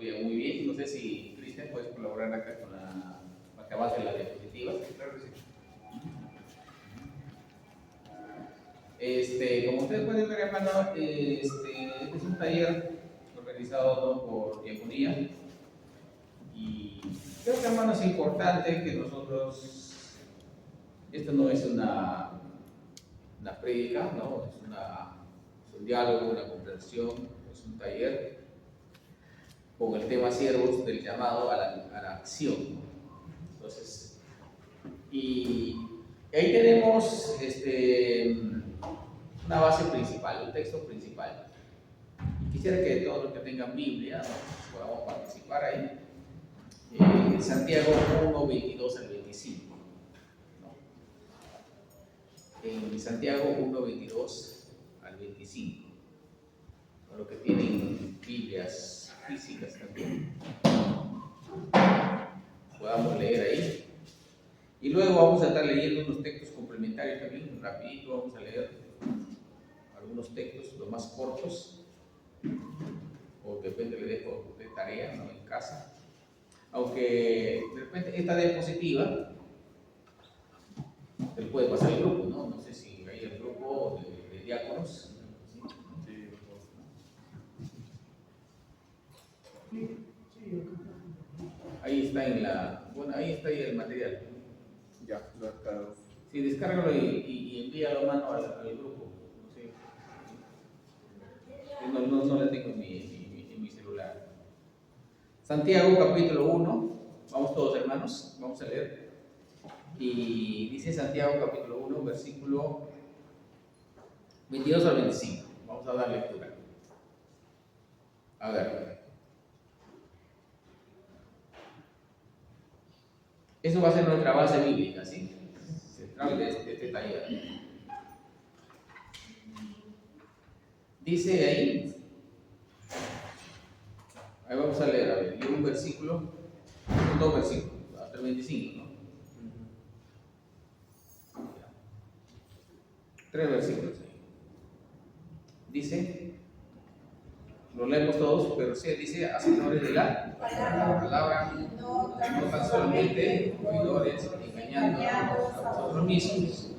Oye, muy bien. No sé si, Cristian, puedes colaborar acá con para que avance la diapositiva. Claro que sí. Como ustedes pueden ver, hermano, este es un taller organizado, ¿no?, por Diaconía. Y creo que, hermano, es importante que nosotros, esto no es una prédica, ¿no? Es un diálogo, una comprensión, es un taller con el tema siervos del llamado a la acción, ¿no? Entonces, y ahí tenemos una base principal, un texto principal. Quisiera que todos los que tengan Biblia, ¿no?, podamos participar ahí. Santiago 1, 22 al 25. ¿No? En Santiago 1, 22 al 25. Para los que tienen Biblias físicas también, podamos leer ahí. Y luego vamos a estar leyendo unos textos complementarios también, rapidito vamos a leer algunos textos, los más cortos, o depende de tarea, ¿no?, en casa. Aunque de repente esta diapositiva se le puede pasar al grupo, ¿no? No sé si hay el grupo de diáconos. Ahí está ahí está el material. Ya, lo he descargado. Sí, descárgalo y envíalo a mano al grupo. Sí. No la tengo en mi celular. Santiago capítulo 1, vamos todos, hermanos, vamos a leer. Y dice Santiago capítulo 1, versículo 22 al 25. Vamos a dar lectura. A ver. Eso va a ser nuestra base bíblica, ¿sí? Central de este taller. Dice ahí vamos a leer, a ver, y un versículo, dos versículos, hasta el 25, ¿no? Tres versículos ahí. Dice, lo leemos todos, pero sí dice, hacedores de la palabra, no tan solamente oidores, engañando a vosotros mismos,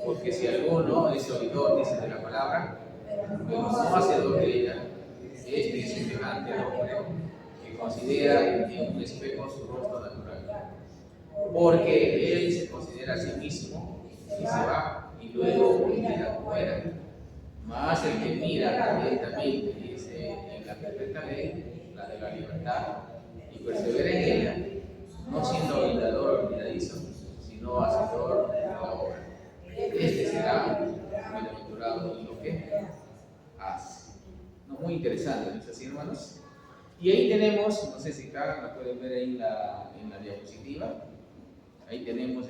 porque si alguno es oidor, dice, de la palabra, pero no hacedor de ella, este es semejante al hombre que considera en un espejo su rostro natural, porque él se considera a sí mismo y se va y luego mira fuera. Mas el que mira atentamente, dice, en la perfecta ley, la de la libertad, y persevera en ella, no siendo olvidador o olvidadizo, sino hacedor de la obra. Este será bienaventurado en lo que hace. No, muy interesante, ¿no es así, hermanos? Y ahí tenemos, no sé si acá la pueden ver ahí en la diapositiva, ahí tenemos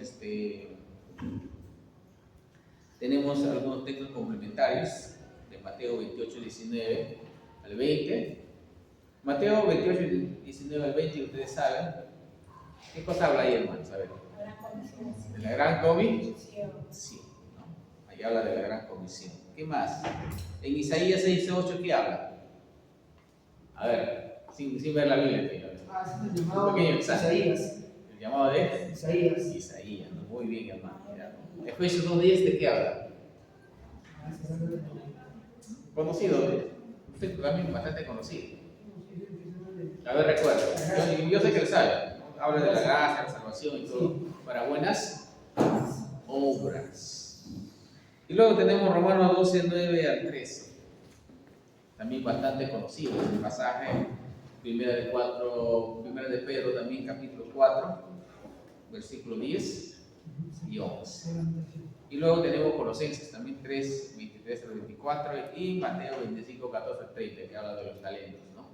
tenemos algunos textos complementarios de Mateo 28, 19 al 20. Mateo 28, 19 al 20, ustedes saben. ¿Qué cosa habla ahí, hermanos? A ver. ¿De la gran comisión? Sí, ¿no? Ahí habla de la gran comisión. ¿Qué más? En Isaías 6, 8, ¿qué habla? A ver, sin ver la Biblia. El llamado un pequeño examen. Isaías. El llamado de Isaías, ¿no? Muy bien, hermano. Efesios 2:10, ¿de qué habla? Conocido, usted también bastante conocido. A ver, recuerda, yo sé que lo sabe, ¿no? Habla de la gracia, la salvación y todo, para buenas obras. Y luego tenemos Romanos 12, 9 al 13, también bastante conocido ese pasaje. Primera de Pedro también, capítulo 4, versículo 10 y 11. Y luego tenemos Colosenses también 3, 23 al 24 y Mateo 25, 14 al 30, que habla de los talentos, ¿no?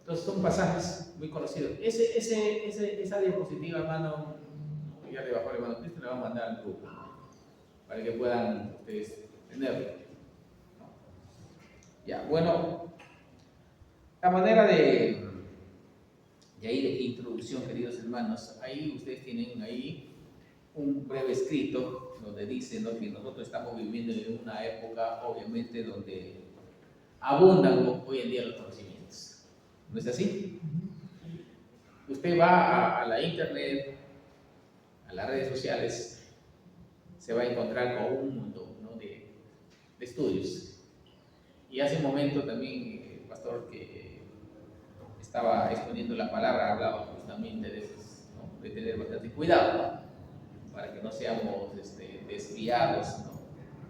Entonces son pasajes muy conocidos. Esa diapositiva, hermano, ya le bajó el hermano Cristo, le va a mandar al grupo, ¿no?, para que puedan ustedes tenerlo, ¿no? Ya, bueno, la manera de introducción, queridos hermanos, ahí ustedes tienen ahí un breve escrito donde dice, ¿no?, que nosotros estamos viviendo en una época, obviamente, donde abundan hoy en día los conocimientos, ¿No es así? Usted va a la internet, a las redes sociales, se va a encontrar con un mundo, ¿no?, de estudios. Y hace un momento también el pastor que estaba exponiendo la palabra hablaba justamente de eso, ¿no?, de tener bastante cuidado, ¿no?, para que no seamos desviados, ¿no?,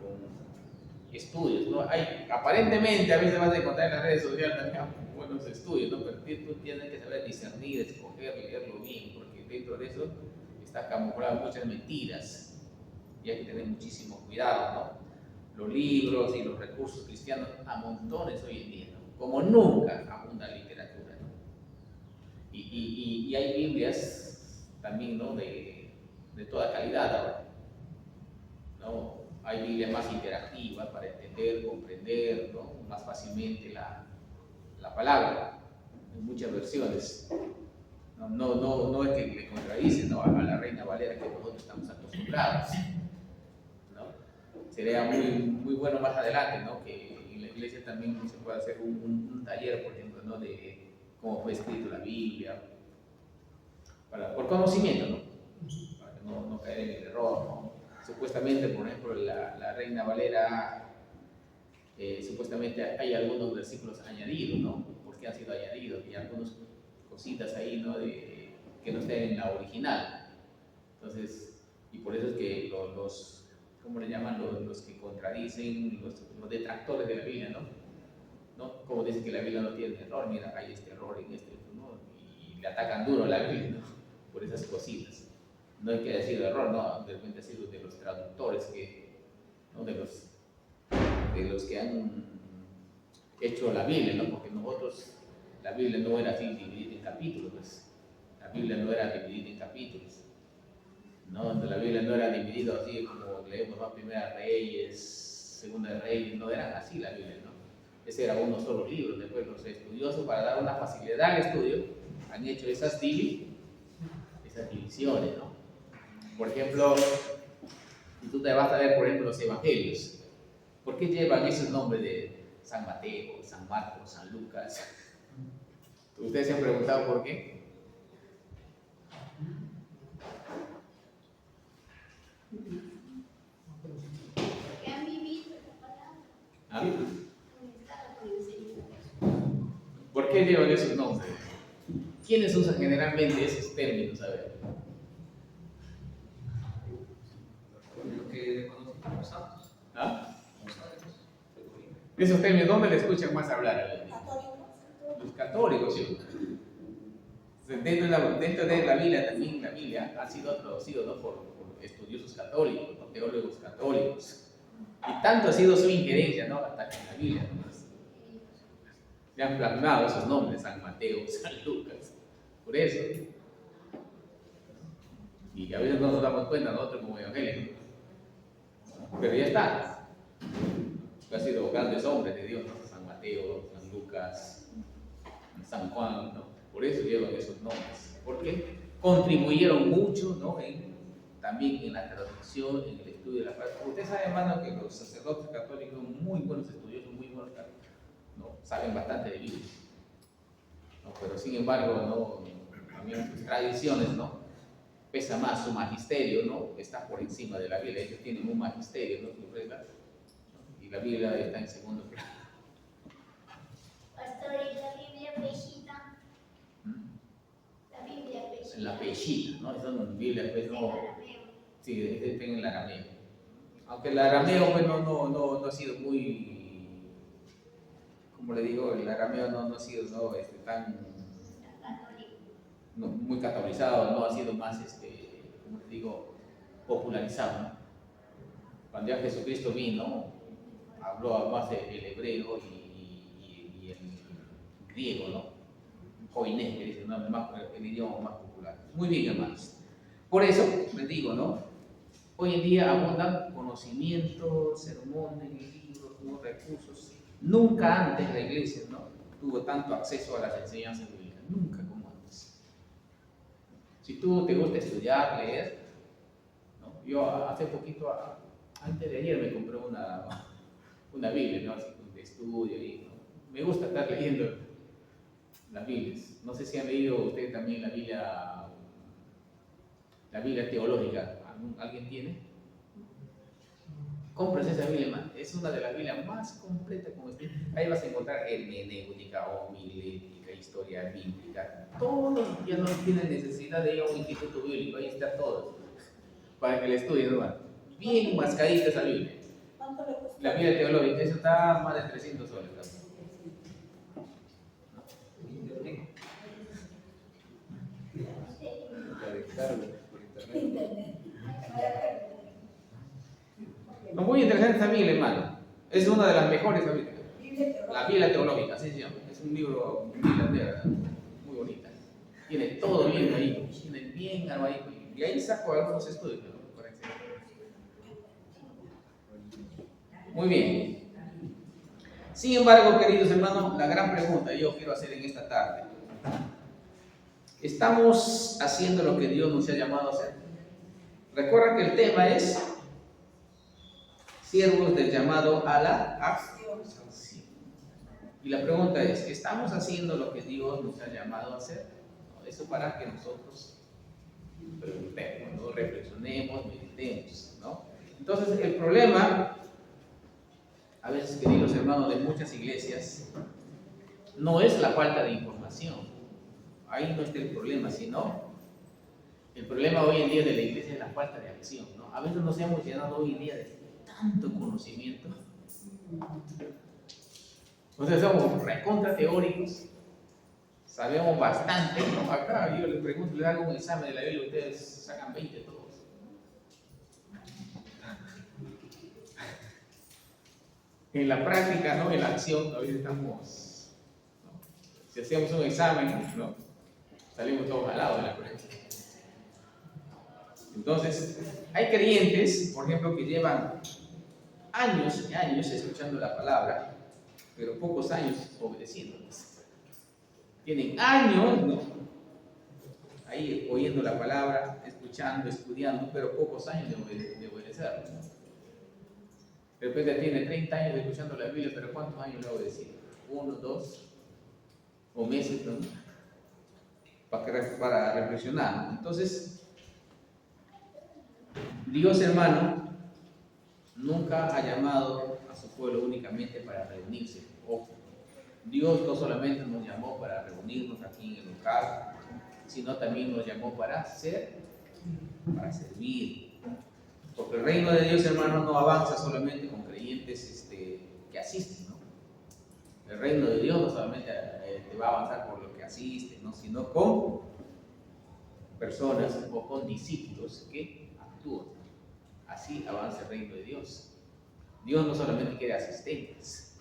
con estudios, ¿no? Aparentemente a veces vas a encontrar en las redes sociales también buenos estudios, ¿no?, pero tú tienes que saber discernir, escoger, leerlo bien, porque dentro de eso está camuflado muchas mentiras y hay que tener muchísimo cuidado, ¿no? Los libros y los recursos cristianos a montones hoy en día, ¿no?, como nunca abunda la literatura, ¿no? Y hay Biblias también, ¿no?, de toda calidad ahora, ¿no? Hay Biblias más interactivas para entender, comprender, ¿no?, más fácilmente la palabra, en muchas versiones. No es que le contradicen, ¿no?, a la Reina Valera que nosotros estamos acostumbrados, ¿no? Sería muy bueno más adelante, ¿no?, que en la iglesia también se pueda hacer un taller, por ejemplo, ¿no?, de cómo fue escrito la Biblia, por conocimiento, ¿no?, para que no caer en el error, ¿no? Supuestamente, por ejemplo, la Reina Valera, supuestamente hay algunos versículos añadidos, ¿no? ¿Por qué han sido añadidos? Y algunas cositas ahí, ¿no?, que no están en la original. Entonces, y por eso es que los ¿cómo le llaman? Los que contradicen, los detractores de la Biblia, ¿no? Como dicen que la Biblia no tiene error, mira, hay este error en este, ¿no? Y le atacan duro a la Biblia, ¿no?, por esas cositas. No hay que decir error, no, de repente ha sido de los traductores ¿no?, de los que han hecho la Biblia, ¿no? Porque nosotros, la Biblia no era así dividida en capítulos, pues. La Biblia no era dividida en capítulos, ¿no? La Biblia no era dividida así como leemos, ¿no?, Primera Reyes, Segunda Reyes, no eran así la Biblia, ¿no? Ese era uno solo libro. Después los estudiosos, para dar una facilidad al estudio, han hecho esas divisiones, ¿no? Por ejemplo, si tú te vas a ver, por ejemplo, los evangelios, ¿por qué llevan esos nombres de San Mateo, San Marcos, San Lucas? ¿Ustedes se han preguntado por qué? Porque han vivido esa palabra. ¿Ah? Conectada con el Señor. ¿Por qué llevan esos nombres? ¿Quiénes usan generalmente esos términos? A ver. Lo que conocen como santos. ¿Ah? Como santos. Esos términos, ¿dónde le escuchan más hablar a la los católicos? ¿Sí? Dentro de la Biblia también, la Biblia ha sido traducido, ¿no?, por estudiosos católicos, ¿no?, teólogos católicos. Y tanto ha sido su injerencia, ¿no?, hasta que en la Biblia, ¿no?, le han plasmado esos nombres, San Mateo, San Lucas, por eso. Y a veces no nos damos cuenta nosotros como evangélicos, pero ya está. Han sido grandes hombres de Dios, ¿no?, San Mateo, San Lucas, San Juan, ¿no? Por eso llevan esos nombres, porque contribuyeron mucho, ¿no?, también en la traducción, en el estudio de la palabra. Usted sabe, hermano, que los sacerdotes católicos son muy buenos estudiosos, muy buenos, ¿no?, saben bastante de Biblia, ¿no? Pero sin embargo, ¿no?, también sus tradiciones, ¿no?, pesa más su magisterio, ¿no?, está por encima de la Biblia. Ellos tienen un magisterio, ¿no?, sus reglas, ¿no?, y la Biblia está en segundo plano. Pastor, ¿y la Biblia pejita? La Biblia pejita. La Peshita, ¿no? Son Biblias, pues, En no. arameo. Sí, está en el arameo. Aunque el arameo, pues, no ha sido muy, como le digo, el arameo no ha sido, ¿no?, tan Católico. muy catolizado, no ha sido más, como les digo, popularizado, ¿no? Cuando ya Jesucristo vino, habló más el hebreo y el griego, ¿no? Koiné, que dice, ¿no?, el idioma más popular. Muy bien, hermanos. Por eso les digo, ¿no?, hoy en día abundan conocimientos, sermones, libros, nuevos recursos. Nunca antes la iglesia, ¿no?, tuvo tanto acceso a las enseñanzas bíblicas, nunca como antes. Si tú te gusta estudiar, leer, ¿no? Yo hace poquito, antes de ayer, me compré una Biblia, ¿no?, así de estudio, y, ¿no?, me gusta estar leyendo Las Biblias. No sé si han leído ustedes también la Biblia teológica. ¿Alguien tiene? Compras esa Biblia, hermano. Es una de las Biblias más completas como este. Ahí vas a encontrar hermenéutica, homilética, historia bíblica. Todos ya no tienen necesidad de ir a un instituto bíblico. Ahí está todo. Para que le estudien, hermano. Bien mascadita esa Biblia. ¿Cuánto le costó? La Biblia teológica, eso está más de 300 soles. La descargo por internet. No, muy interesante esa Biblia, hermano. Es una de las mejores Biblias. La Biblia teológica, así se llama. Es un libro muy bonita. Tiene todo bien ahí, tiene bien armadito. Y ahí saco algunos estudios. Muy bien. Sin embargo, queridos hermanos, la gran pregunta yo quiero hacer en esta tarde. ¿Estamos haciendo lo que Dios nos ha llamado a hacer? Recuerda que el tema es siervos del llamado a la acción. Y la pregunta es, ¿estamos haciendo lo que Dios nos ha llamado a hacer? Eso para que nosotros preguntemos, ¿no? Reflexionemos, meditemos, ¿no? Entonces, el problema, a veces, queridos hermanos, de muchas iglesias, no es la falta de información. Ahí no está el problema, sino el problema hoy en día de la iglesia es la falta de acción, ¿no? A veces nos hemos llenado hoy en día de tanto conocimiento. Entonces somos recontra teóricos, sabemos bastante, ¿no? Acá yo les pregunto, les hago un examen de la Biblia y ustedes sacan 20 todos. En la práctica, ¿no? En la acción, a veces estamos, ¿no? Si hacemos un examen, ¿no? Salimos todos al lado de la práctica. Entonces, hay creyentes, por ejemplo, que llevan años y años escuchando la palabra, pero pocos años obedeciéndolas. Tienen años, ¿no? Ahí oyendo la palabra, escuchando, estudiando, pero pocos años de obedecerla. De repente tiene 30 años escuchando la Biblia, pero ¿cuántos años lo ha obedecido? 1, 2 o meses, ¿no? Para reflexionar, ¿no? Entonces, Dios, hermano, nunca ha llamado a su pueblo únicamente para reunirse. Ojo, Dios no solamente nos llamó para reunirnos aquí en el local, sino también nos llamó para servir. Porque el reino de Dios, hermano, no avanza solamente con creyentes que asisten, ¿no? El reino de Dios no solamente te va a avanzar por lo que asisten, ¿no? Sino con personas o con discípulos que actúan. Así avanza el reino de Dios. Dios no solamente quiere asistentes.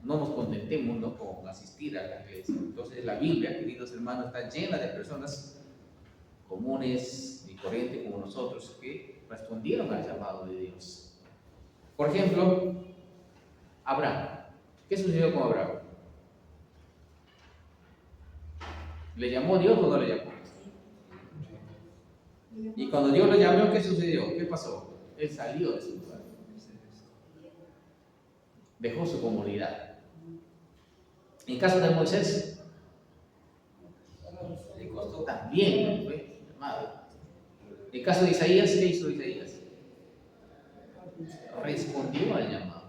No nos contentemos, ¿no? Con asistir a la iglesia. Entonces la Biblia, queridos hermanos, está llena de personas comunes y corrientes como nosotros que respondieron al llamado de Dios. Por ejemplo, Abraham. ¿Qué sucedió con Abraham? ¿Le llamó Dios o no le llamó? Y cuando Dios lo llamó, ¿qué sucedió? ¿Qué pasó? Él salió de su lugar. Dejó su comunidad. En caso de Moisés, le costó también, fue llamado. En caso de Isaías, ¿qué hizo Isaías? Respondió al llamado.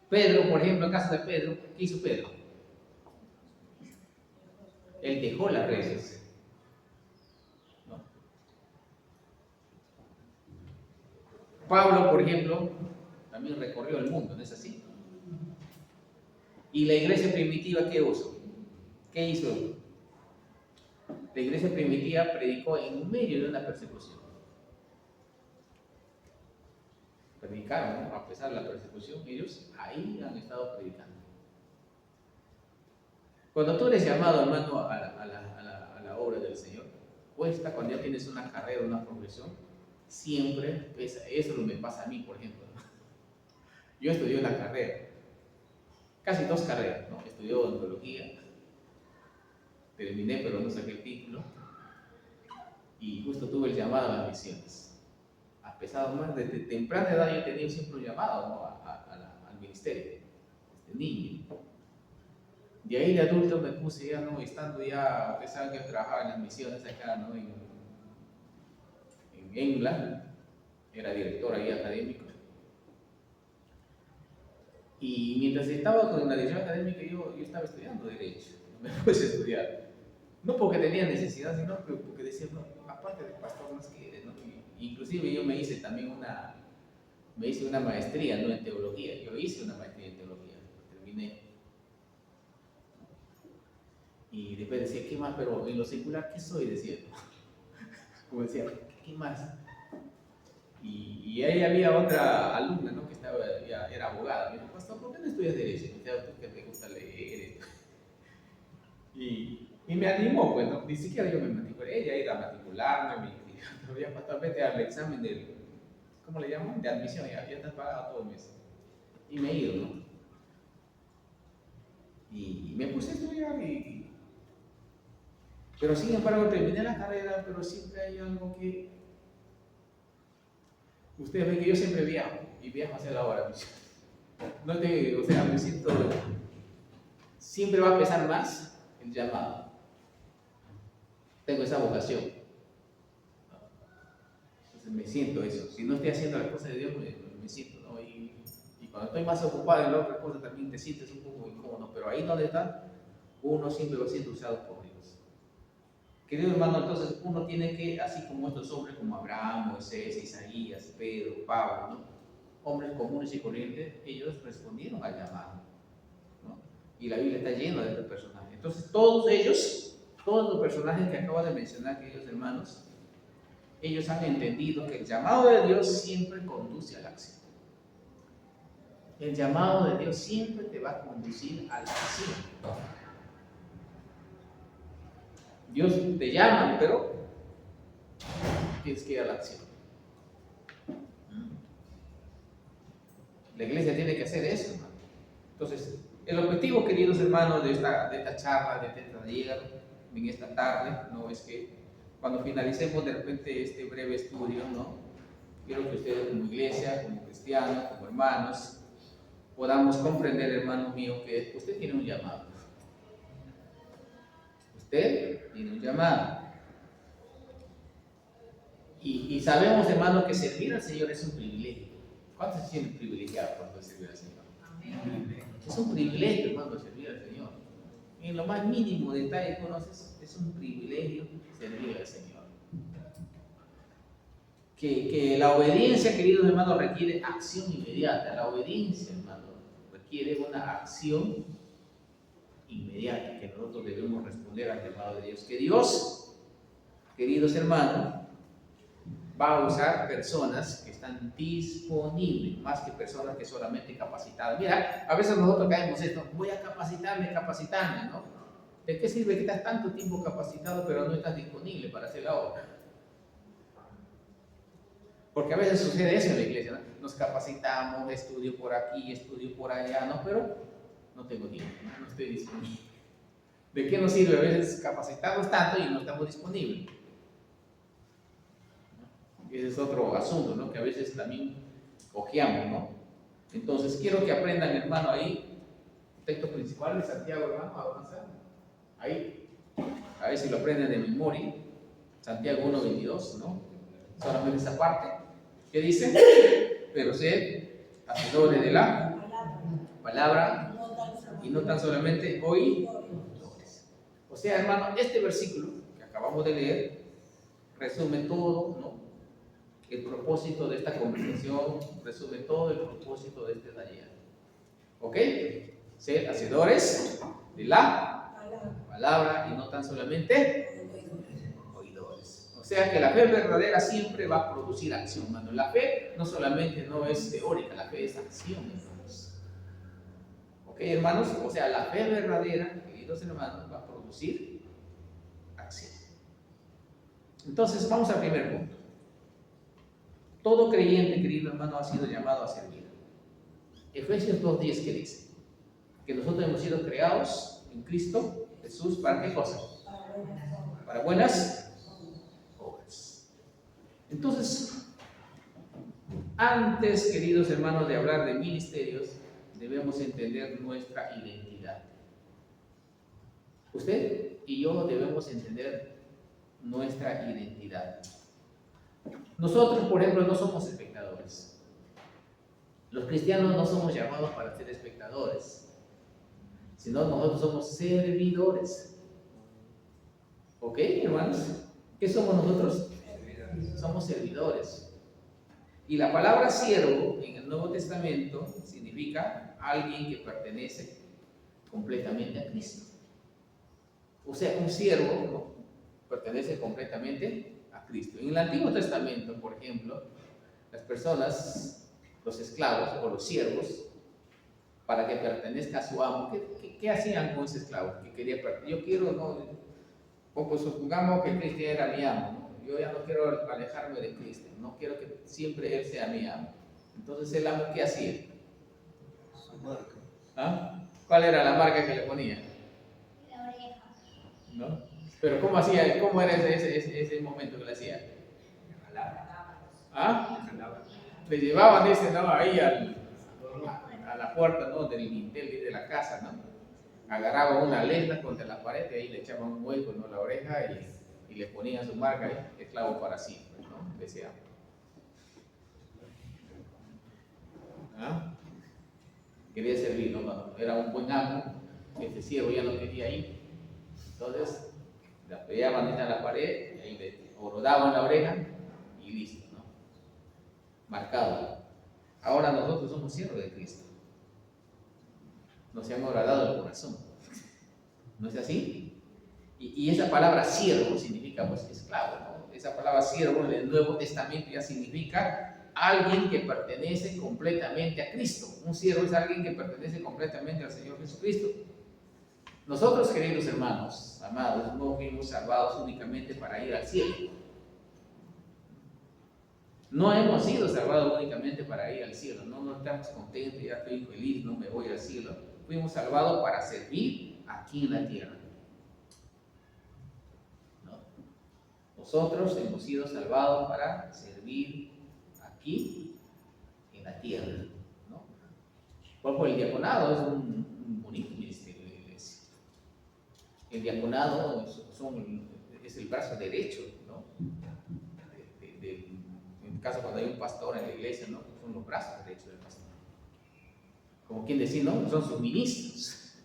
Pedro, por ejemplo, en caso de Pedro, ¿qué hizo Pedro? Él dejó las redes. ¿No? Pablo, por ejemplo, también recorrió el mundo, ¿no es así? ¿Y la iglesia primitiva qué hizo? ¿Qué hizo? La iglesia primitiva predicó en medio de una persecución. Predicaron, ¿no? A pesar de la persecución, ellos ahí han estado predicando. Cuando tú eres llamado, hermano, a la obra del Señor, cuesta cuando ya tienes una carrera, una profesión, siempre pesa. Eso me pasa a mí, por ejemplo, ¿no? Yo estudié una carrera, casi 2 carreras, ¿no? Estudié odontología, terminé pero no saqué el título, y justo tuve el llamado a las misiones. A pesar más desde temprana edad yo he tenido siempre un llamado, ¿no? al ministerio. de niño. De ahí de adulto me puse ya, ¿no? Estando ya, ustedes saben que trabajaba en las misiones acá, ¿no? En England, era director ahí académico. Y mientras estaba con la dirección académica, yo estaba estudiando Derecho, me puse a estudiar. No porque tenía necesidad, sino porque decía, no, aparte de pastor, más que eres, ¿no? Inclusive yo me hice también una maestría, ¿no? En teología. Yo hice una maestría en teología, terminé. Y después decía, ¿qué más? Pero en lo secular, ¿qué soy? Decía. Como decía, ¿qué más? Y ahí había otra alumna, ¿no? Que ya era abogada. Me dijo, pastor, ¿por qué no estudias Derecho? Me dijo, tú que te gusta leer. Y me animó, pues, ¿no? Ni siquiera yo me matriculé. Ella iba a matricularme, me dijo, pastor, vete al examen del, ¿cómo le llaman? De admisión, ya te has pagado todo el mes. Y me he ido, ¿no? Y me puse a estudiar pero sin embargo terminé la carrera, pero siempre hay algo que ustedes ven que yo siempre viajo y viajo hacia la hora. No te, o sea, me siento, siempre va a pesar más el llamado. Tengo esa vocación. Entonces me siento eso. Si no estoy haciendo las cosas de Dios, me siento, ¿no? Y cuando estoy más ocupado en la otra cosa también te sientes un poco incómodo, pero ahí donde está, uno siempre va siendo usado por Dios. Querido hermano, entonces uno tiene que, así como estos hombres como Abraham, Moisés, Isaías, Pedro, Pablo, ¿no? Hombres comunes y corrientes, ellos respondieron al llamado, ¿no? Y la Biblia está llena de estos personajes. Entonces todos ellos, todos los personajes que acabo de mencionar, queridos hermanos, ellos han entendido que el llamado de Dios siempre conduce a la acción. El llamado de Dios siempre te va a conducir a la acción. Dios te llama, pero tienes que ir a la acción. La iglesia tiene que hacer eso, hermano. Entonces, el objetivo, queridos hermanos, de esta charla, de este taller, en esta tarde, no es que cuando finalicemos de repente este breve estudio, ¿no? Quiero que ustedes como iglesia, como cristianos, como hermanos, podamos comprender, hermano mío, que usted tiene un llamado. Usted tiene un llamado. Y sabemos, hermano, que servir al Señor es un privilegio. ¿Cuántos se sienten privilegiados cuando servir al Señor? Amén. Es un privilegio, hermano, servir al Señor. En lo más mínimo detalle que conoces, es un privilegio servir al Señor. Que la obediencia, queridos hermanos, requiere acción inmediata. La obediencia, hermano, requiere una acción inmediata, que nosotros debemos responder al llamado de Dios. Que Dios, queridos hermanos, va a usar personas que están disponibles, más que personas que solamente capacitadas. Mira, a veces nosotros caemos en esto, voy a capacitarme, ¿no? ¿De qué sirve que estás tanto tiempo capacitado pero no estás disponible para hacer la obra? Porque a veces sucede eso en la iglesia, ¿no? Nos capacitamos, estudio por aquí, estudio por allá, ¿no? Pero no tengo tiempo, no estoy disponible. ¿De qué nos sirve a veces capacitarnos tanto y no estamos disponibles? Ese es otro asunto, ¿no? Que a veces también ojeamos, ¿no? Entonces quiero que aprendan, hermano, ahí, el texto principal de Santiago, hermano, avanzar. Ahí, a ver si lo aprenden de memoria. Santiago 1:22, ¿no? Solamente esa parte. ¿Qué dice? Pero sed hacedores de la palabra y no tan solamente oidores. O sea, hermano, este versículo que acabamos de leer resume todo, ¿no? El propósito de esta conversación, resume todo el propósito de este taller. ¿Ok? Ser hacedores de la palabra y no tan solamente oidores. O sea que la fe verdadera siempre va a producir acción, hermano. La fe no solamente no es teórica, la fe es acción, hermanos. ¿Ok, hermanos? O sea, la fe verdadera, queridos hermanos, va a producir acción. Entonces, vamos al primer punto. Todo creyente, querido hermano, ha sido llamado a servir. Efesios 2:10, ¿qué dice? Que nosotros hemos sido creados en Cristo Jesús, ¿para qué cosa? Para buenas obras. Entonces, antes, queridos hermanos, de hablar de ministerios, debemos entender nuestra identidad. Usted y yo debemos entender nuestra identidad. Nosotros, por ejemplo, no somos espectadores. Los cristianos no somos llamados para ser espectadores, sino nosotros somos servidores. ¿Ok, hermanos? ¿Qué somos nosotros? Somos servidores. Y la palabra siervo en el Nuevo Testamento significa alguien que pertenece completamente a Cristo. O sea, un siervo, ¿no?, pertenece completamente a Cristo. En el Antiguo Testamento, por ejemplo, las personas, los esclavos o los siervos, para que pertenezca a su amo, ¿qué hacían con ese esclavo? Que quería yo quiero, no, o pues supongamos que Cristo era mi amo, ¿no? Yo ya no quiero alejarme de Cristo, no quiero que siempre Él sea mi amo. Entonces el amo, ¿qué hacía? Su marca. ¿Ah? ¿Cuál era la marca que le ponía? La oreja. ¿No? Pero ¿cómo hacía? ¿Cómo era ese momento que le hacía? ¿Ah? Le llevaban ese, ¿no?, ahí a la puerta, ¿no?, del dintel de la casa, ¿no? Agarraba una lenda contra la pared y ahí le echaban un hueco, ¿no?, la oreja y le ponían su marca ahí, esclavo para siempre, ¿no? Decía. ¿Ah? Quería servir, ¿no? Era un buen amo, este siervo ya no quería ir. Entonces, la pegaban en la pared y ahí le rodaban la oreja y listo, ¿no? Marcado. Ahora nosotros somos siervos de Cristo. Nos hemos agradado el corazón. ¿No es así? Y esa palabra siervo significa pues esclavo, ¿no? Esa palabra siervo en el Nuevo Testamento ya significa alguien que pertenece completamente a Cristo. Un siervo es alguien que pertenece completamente al Señor Jesucristo. Nosotros, queridos hermanos, amados, no fuimos salvados únicamente para ir al cielo. No hemos sido salvados únicamente para ir al cielo. No estamos contentos, ya estoy feliz, no me voy al cielo. Fuimos salvados para servir aquí en la tierra. ¿No? Nosotros hemos sido salvados para servir aquí en la tierra. ¿No? Por ejemplo, el diaconado es un bonito ministerio de la iglesia. El diaconado es el brazo derecho, ¿no?, en el caso cuando hay un pastor en la iglesia, ¿no?, son los brazos derechos del pastor. Como quien decir, ¿no?, son sus ministros.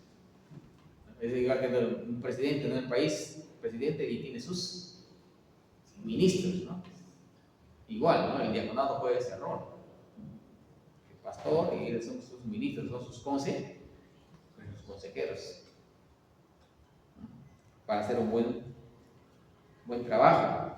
Es igual que un presidente, ¿no?, en el país, el presidente y tiene sus ministros, ¿no? Igual, ¿no?, el diaconado juega ese rol. El pastor y ellos son sus ministros, son sus consejeros. Para hacer un buen trabajo.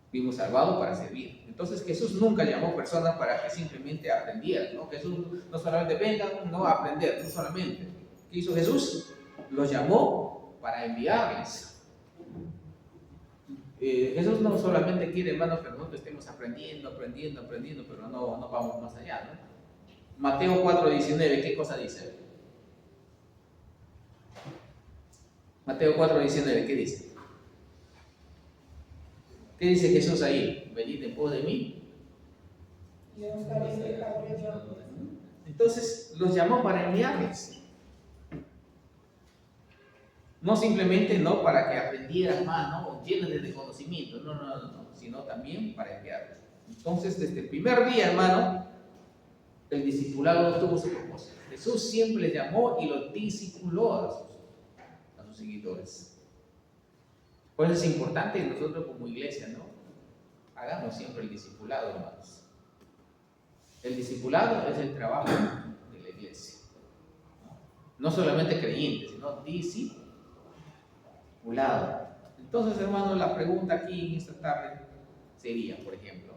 Fuimos salvados para servir. Entonces Jesús nunca llamó personas para que simplemente aprendieran, ¿no? Jesús no solamente vengan, no a aprender, no solamente. ¿Qué hizo Jesús? Los llamó para enviarles. Jesús no solamente quiere, hermanos, que nosotros estemos aprendiendo, pero no vamos más allá, ¿no? Mateo 4:19, ¿qué cosa dice? Mateo 4:19, ¿qué dice? ¿Qué dice Jesús ahí? Venid en pos de mí. Entonces los llamó para enviarles. No simplemente no para que aprendieran más, ¿no?, llenos de conocimiento, no, sino también para enviarles. Entonces, desde el primer día, hermano, el discipulado tuvo su propósito. Jesús siempre les llamó y los discipuló a sus seguidores. Por eso es importante que nosotros como iglesia, ¿no?, hagamos siempre el discipulado, hermanos. El discipulado es el trabajo de la iglesia. No solamente creyentes, sino discipulado. Entonces, hermanos, la pregunta aquí en esta tarde sería, por ejemplo,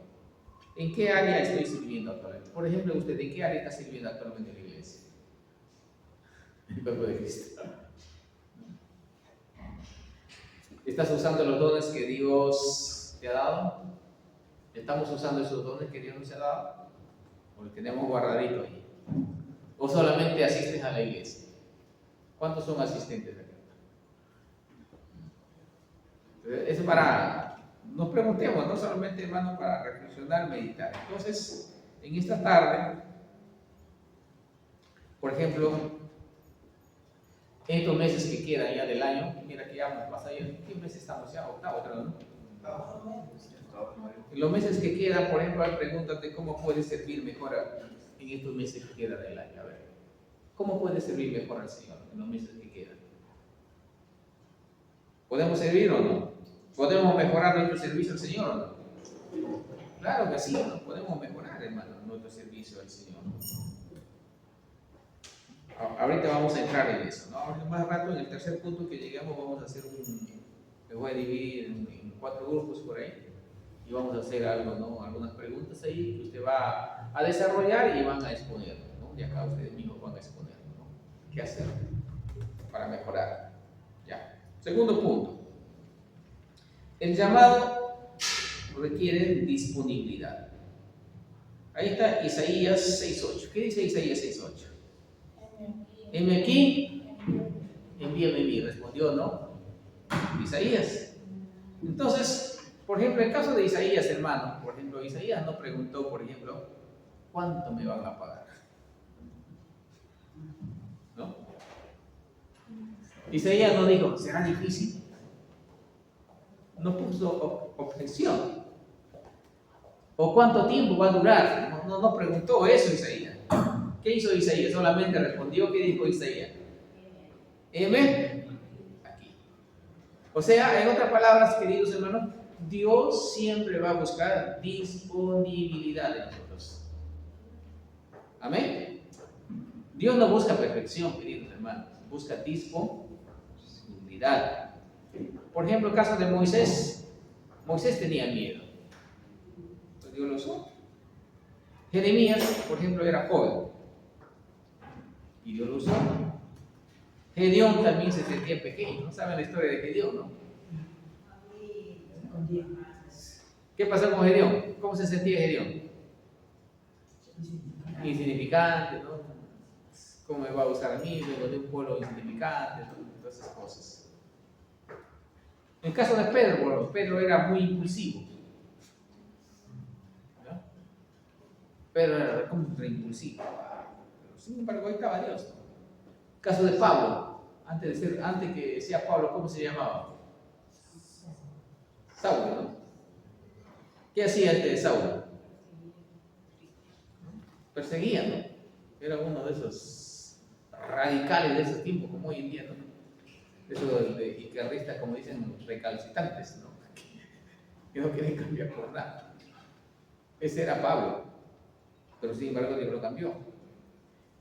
¿en qué área estoy sirviendo actualmente? Por ejemplo, usted, ¿en qué área está sirviendo actualmente en la iglesia? El cuerpo de Cristo. ¿Estás usando los dones que Dios te ha dado? ¿Estamos usando esos dones que Dios nos ha dado? ¿O los tenemos guardadito ahí? ¿O solamente asistes a la iglesia? ¿Cuántos son asistentes acá? Es para, nos preguntemos, no solamente, hermano, para reflexionar, meditar. Entonces, en esta tarde, Por ejemplo, en estos meses que quedan ya del año, mira que ya hemos pasado ya, ¿qué meses estamos ya? Octavo, creo, ¿no? En los meses que quedan, por ejemplo, pregúntate cómo puedes servir mejor en estos meses que quedan del año. A ver, ¿cómo puedes servir mejor al Señor en los meses que quedan? ¿Podemos servir o no? ¿Podemos mejorar nuestro servicio al Señor o no? Claro que sí, ¿no? Podemos mejorar, hermano, nuestro servicio al Señor. Ahorita vamos a entrar en eso, ¿no? Ahorita más rato, en el tercer punto que llegamos, vamos a hacer me voy a dividir en 4 grupos por ahí y vamos a hacer algo, ¿no? Algunas preguntas ahí que usted va a desarrollar y van a exponer, ¿no? Y acá ustedes mismos van a exponer, ¿no? ¿Qué hacer para mejorar? Ya. Segundo punto. El llamado requiere disponibilidad. Ahí está Isaías 6.8. ¿Qué dice Isaías 6.8? Heme aquí, envíame a mí, respondió, ¿no? Isaías. Entonces, por ejemplo, en el caso de Isaías, hermano, por ejemplo, Isaías no preguntó, por ejemplo, ¿cuánto me van a pagar? ¿No? Isaías no dijo, ¿será difícil? No puso objeción. ¿O cuánto tiempo va a durar? No preguntó eso Isaías. ¿Qué hizo Isaías? Solamente respondió, ¿qué dijo Isaías? M, aquí. O sea, en otras palabras, queridos hermanos, Dios siempre va a buscar disponibilidad de nosotros. Amén. Dios no busca perfección, queridos hermanos, busca disponibilidad. Por ejemplo, el caso de Moisés. Moisés tenía miedo. Entonces Dios lo usó. Jeremías, por ejemplo, era joven. Y Dios lo usó. Gedeón también se sentía pequeño. ¿No saben la historia de Gedeón, no? ¿Qué pasó con Gedeón? ¿Cómo se sentía Gedeón? Insignificante, ¿no? ¿Cómo me va a usar a mí? Vengo de un pueblo insignificante, todas esas cosas. En el caso de Pedro, bueno, Pedro era muy impulsivo. ¿No? Pedro era como impulsivo. Pero sin embargo, ahí estaba Dios. El caso de Pablo, antes que sea Pablo, ¿cómo se llamaba? Saulo, ¿no? ¿Qué hacía Saulo? Perseguía, ¿no? Era uno de esos radicales de esos tiempos, como hoy en día, ¿no? Esos de izquierdistas, como dicen, recalcitrantes, ¿no? Que no quieren cambiar por nada. Ese era Pablo, pero sin embargo Dios lo cambió.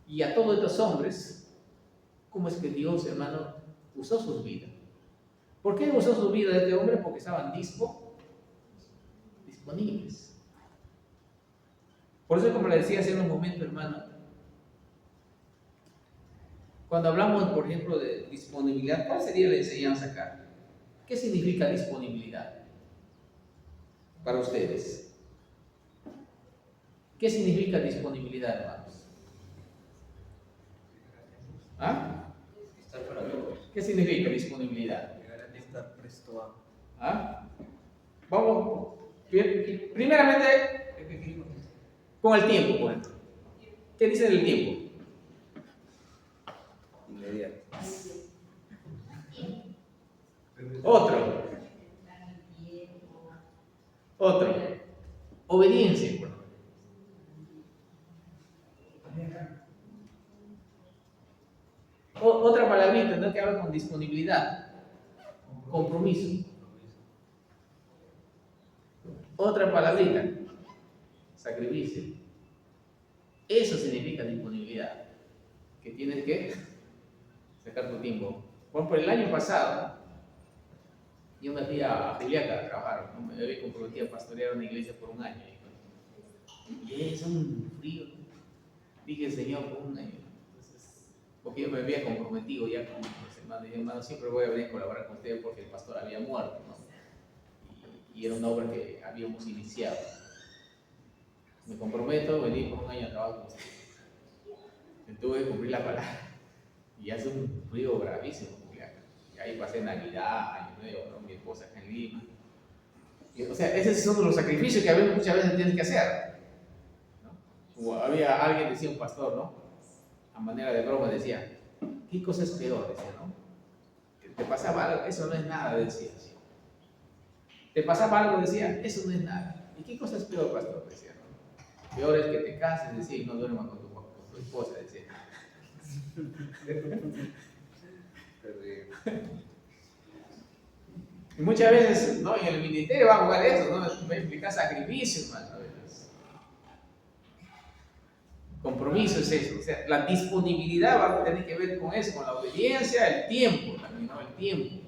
Y a todos estos hombres, ¿cómo es que Dios, hermano, usó sus vidas? ¿Por qué usó sus vidas de este hombre? Porque estaban disponibles. Por eso, como le decía hace un momento, hermano, cuando hablamos, por ejemplo, de disponibilidad, ¿cuál sería la enseñanza acá? ¿Qué significa disponibilidad para ustedes? ¿Qué significa disponibilidad, hermanos? ¿Ah? Estar para todos. ¿Qué significa disponibilidad? Estar presto a. ¿Ah? Vamos, primeramente, con el tiempo, por ejemplo. ¿Qué dice del tiempo? Inmediato. Otro. Obediencia, por ejemplo. Otra palabrita, ¿no? Que habla con disponibilidad. Compromiso. Otra palabrita. Sacrificio. Eso significa disponibilidad. Que tienes que sacar tu tiempo. Por el año pasado, yo me fui a Juliaca a trabajar, ¿no? Me había comprometido a pastorear una iglesia por un año. Y es un frío. Dije, Señor, por un año. Entonces, porque yo me había comprometido ya con los hermanos. Y hermanos, siempre voy a venir a colaborar con ustedes porque el pastor había muerto, ¿no? Y era una obra que habíamos iniciado. Me comprometo a venir por un año a trabajar con ustedes. Tuve que cumplir la palabra. Y hace un frío bravísimo. Y ahí pasé Navidad, Año Nuevo, ¿no? Mi esposa acá en Lima. O sea, esos son los sacrificios que a veces, muchas veces tienes que hacer, ¿no? Como había alguien, decía un pastor, ¿no? a manera de broma decía, ¿qué cosa es peor? Decía, ¿no? Que te pasaba algo, eso no es nada, decía. Te pasaba algo, decía, eso no es nada. ¿Y qué cosa es peor, pastor? Decía, ¿no? Peor es que te cases, decía, y no duermas con tu esposa, decía. Y muchas veces, ¿no? En el ministerio va a jugar eso, ¿no? Va a implicar sacrificio, hermano. Compromiso es eso, o sea, la disponibilidad va a tener que ver con eso, con la obediencia, el tiempo también, ¿no? El tiempo.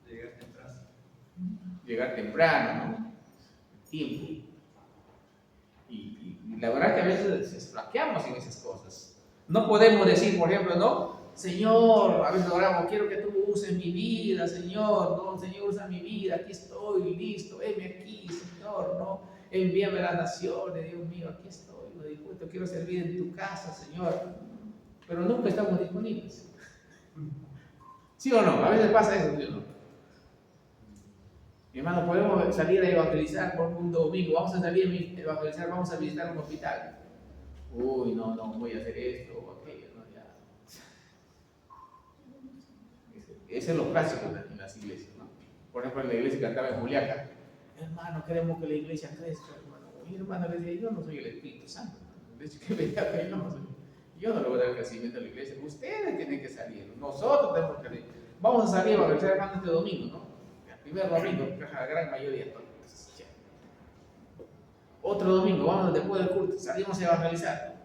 Llegar temprano. Llegar temprano, ¿no? El tiempo. Y la verdad que a veces flaqueamos en esas cosas. No podemos decir, por ejemplo, ¿no? Señor, a veces oramos, quiero que tú uses mi vida, Señor, no, Señor, usa mi vida, aquí estoy, listo, heme aquí, Señor, ¿no? Envíame a las naciones, Dios mío, aquí estoy, lo dispuesto, quiero servir en tu casa, Señor. Pero nunca estamos disponibles. ¿Sí o no? A veces pasa eso, ¿sí o no? Mi hermano, podemos salir a evangelizar por un domingo, vamos a salir a evangelizar, vamos a visitar un hospital. Uy, no, voy a hacer esto o aquello, ¿no? Ya. Ese es lo clásico en las iglesias, ¿no? Por ejemplo, en la iglesia que cantaba en Juliaca, hermano, queremos que la iglesia crezca, hermano. Mi hermano le decía, yo no soy el Espíritu Santo, ¿no? De hecho, que venga, yo no le voy a dar el crecimiento a la iglesia, ustedes tienen que salir, nosotros tenemos que salir. Vamos a salir a evangelizar, hermano, este domingo, ¿no? El primer domingo, la gran mayoría. Entonces, ya. Otro domingo, vamos después del culto, salimos a evangelizar.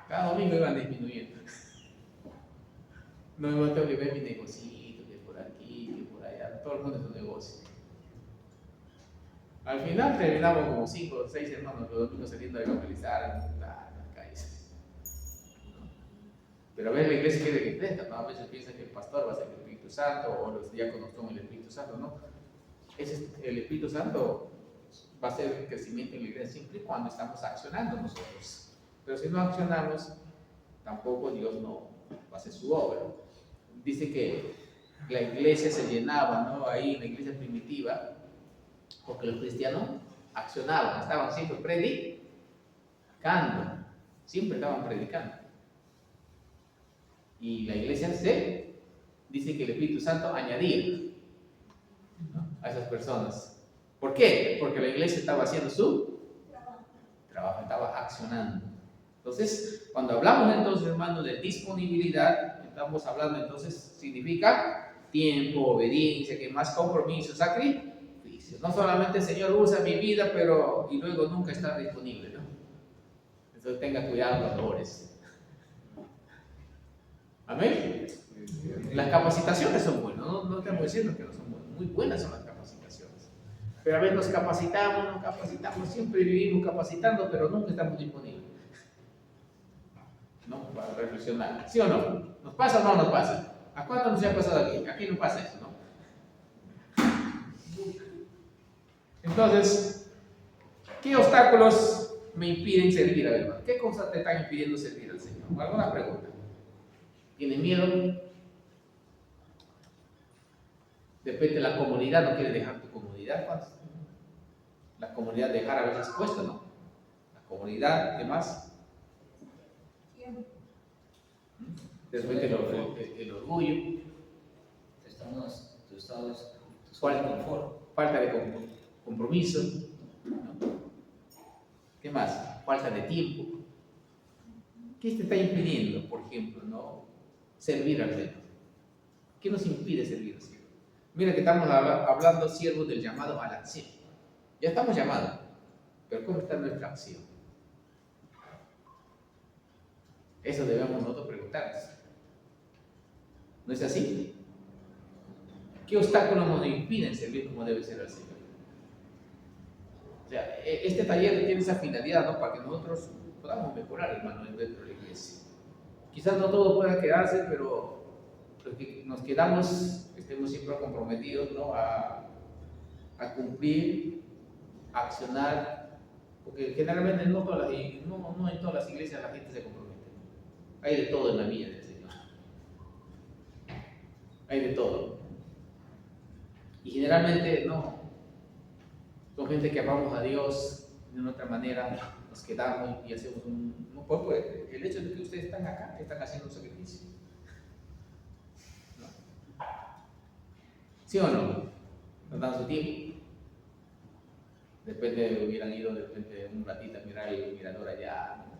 Cada domingo iban disminuyendo. No me tengo que ver mi negocito, que por aquí, que por allá, todo el mundo es un negocio. Al final terminamos como 5 o 6 hermanos los domingos saliendo a evangelizar en las calles. Pero a veces la iglesia quiere que crezca, ¿no? A veces piensa que el pastor va a ser el Espíritu Santo o los diáconos son el Espíritu Santo, ¿no? El Espíritu Santo va a ser el crecimiento en la iglesia siempre y cuando estamos accionando nosotros. Pero si no accionamos, tampoco Dios no va a hacer su obra. Dice que la iglesia se llenaba, ¿no? Ahí en la iglesia primitiva, porque los cristianos accionaban, estaban siempre predicando, siempre estaban predicando. Y la iglesia dice que el Espíritu Santo añadía, ¿no? A esas personas. ¿Por qué? Porque la iglesia estaba haciendo su trabajo, estaba accionando. Entonces, cuando hablamos entonces, hermano, de disponibilidad, estamos hablando entonces, significa tiempo, obediencia, que más compromiso, sacrificio. No solamente el Señor usa mi vida, pero y luego nunca está disponible, ¿no? Entonces tenga cuidado cuando ores. Amén. Las capacitaciones son buenas, no estamos diciendo que no son buenas, muy buenas son las capacitaciones. Pero a veces nos capacitamos, siempre vivimos capacitando, pero nunca estamos disponibles. ¿No? Para reflexionar. ¿Sí o no? ¿Nos pasa o no nos pasa? ¿A cuánto nos ha pasado aquí? Aquí no pasa eso, ¿no? Entonces, ¿qué obstáculos me impiden servir al hermano? ¿Qué cosas te están impidiendo servir al Señor? ¿Alguna pregunta? ¿Tienes miedo? De repente la comodidad no quiere dejar tu comodidad. La comodidad dejar a veces cuesta, ¿no? La comodidad, ¿qué más? De repente el orgullo. Tu estado de confort. Falta de compromiso, ¿no? ¿Qué más? Falta de tiempo. ¿Qué te está impidiendo, por ejemplo, no servir al Señor? ¿Qué nos impide servir al Señor? Mira que estamos hablando, siervos, del llamado a la acción. Ya estamos llamados, pero ¿cómo está nuestra acción? Eso debemos nosotros preguntarnos. ¿No es así? ¿Qué obstáculos nos impiden servir como debe ser al Señor? O sea, este taller tiene esa finalidad, ¿no? Para que nosotros podamos mejorar, hermano, dentro de la iglesia. Quizás no todo pueda quedarse, pero los que nos quedamos estemos siempre comprometidos, ¿no? a cumplir, a accionar, porque generalmente no en todas las iglesias la gente se compromete. Hay de todo en la vida del Señor. Hay de todo. Y generalmente no. Son gente que amamos a Dios de otra manera, nos quedamos y hacemos un poco. El hecho de que ustedes están acá, están haciendo un sacrificio. ¿No? ¿Sí o no? Nos dan su tiempo. Depende, hubieran ido de repente un ratito a mirar el mirador allá, ¿no?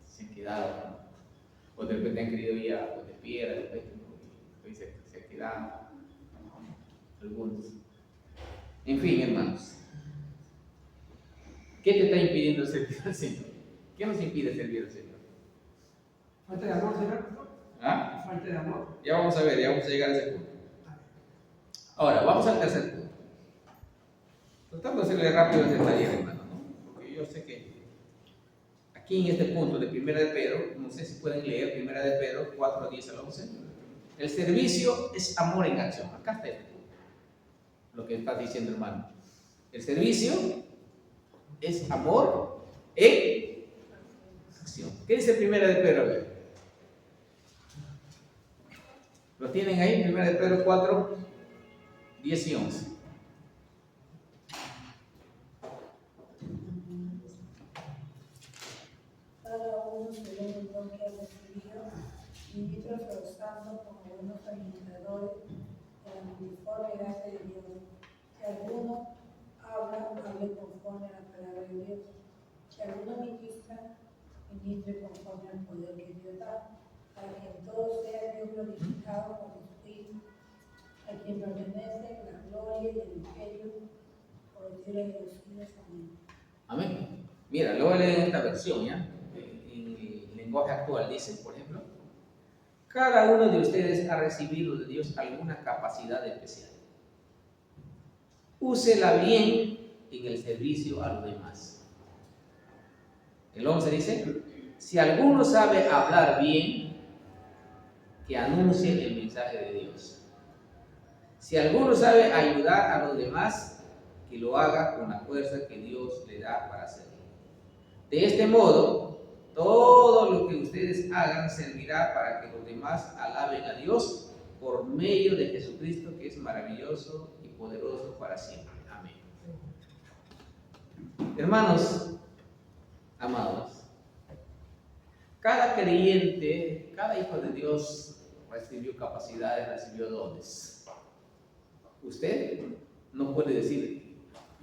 Se han quedado, ¿no? O de repente han querido ir a Puente Piedra, de repente, ¿no? Y se han quedado algunos. En fin, hermanos, ¿qué te está impidiendo servir al Señor? ¿Qué nos impide servir al Señor? Falta de amor, señor. ¿Ah? Falta de amor. Ya vamos a ver, ya vamos a llegar a ese punto. Ahora, vamos al tercer punto. Tratamos de hacerle rápido ese taller, hermano, ¿no? Porque yo sé que aquí en este punto de 1 de Pedro, no sé si pueden leer 1 de Pedro 4, 10 al 11. El servicio es amor en acción. Acá está este punto, lo que está diciendo, hermano. El servicio es amor en acción. ¿Qué dice 1 de Pedro? ¿Lo tienen ahí? 1 de Pedro 4, 10 y 11. Cada uno según el don que ha recibido, ministro esforzando como buenos administradores de la multiforme gracia de Dios. Si alguno habla, hable conforme a la palabra de Dios. Si alguno ministra, ministre conforme al poder que Dios da, para que en todo sea Dios glorificado por Jesucristo, a quien pertenece la gloria y el imperio por los siglos de los siglos. Amén. Amén. Mira, luego leen esta versión, ¿ya? En el lenguaje actual dice, por ejemplo, cada uno de ustedes ha recibido de Dios alguna capacidad especial. Úsela bien en el servicio a los demás. El 11 dice, si alguno sabe hablar bien, que anuncie el mensaje de Dios. Si alguno sabe ayudar a los demás, que lo haga con la fuerza que Dios le da para hacerlo. De este modo, todo lo que ustedes hagan servirá para que los demás alaben a Dios por medio de Jesucristo, que es maravilloso y poderoso para siempre. Amén. Hermanos, amados, cada creyente, cada hijo de Dios recibió capacidades, recibió dones. Usted no puede decir,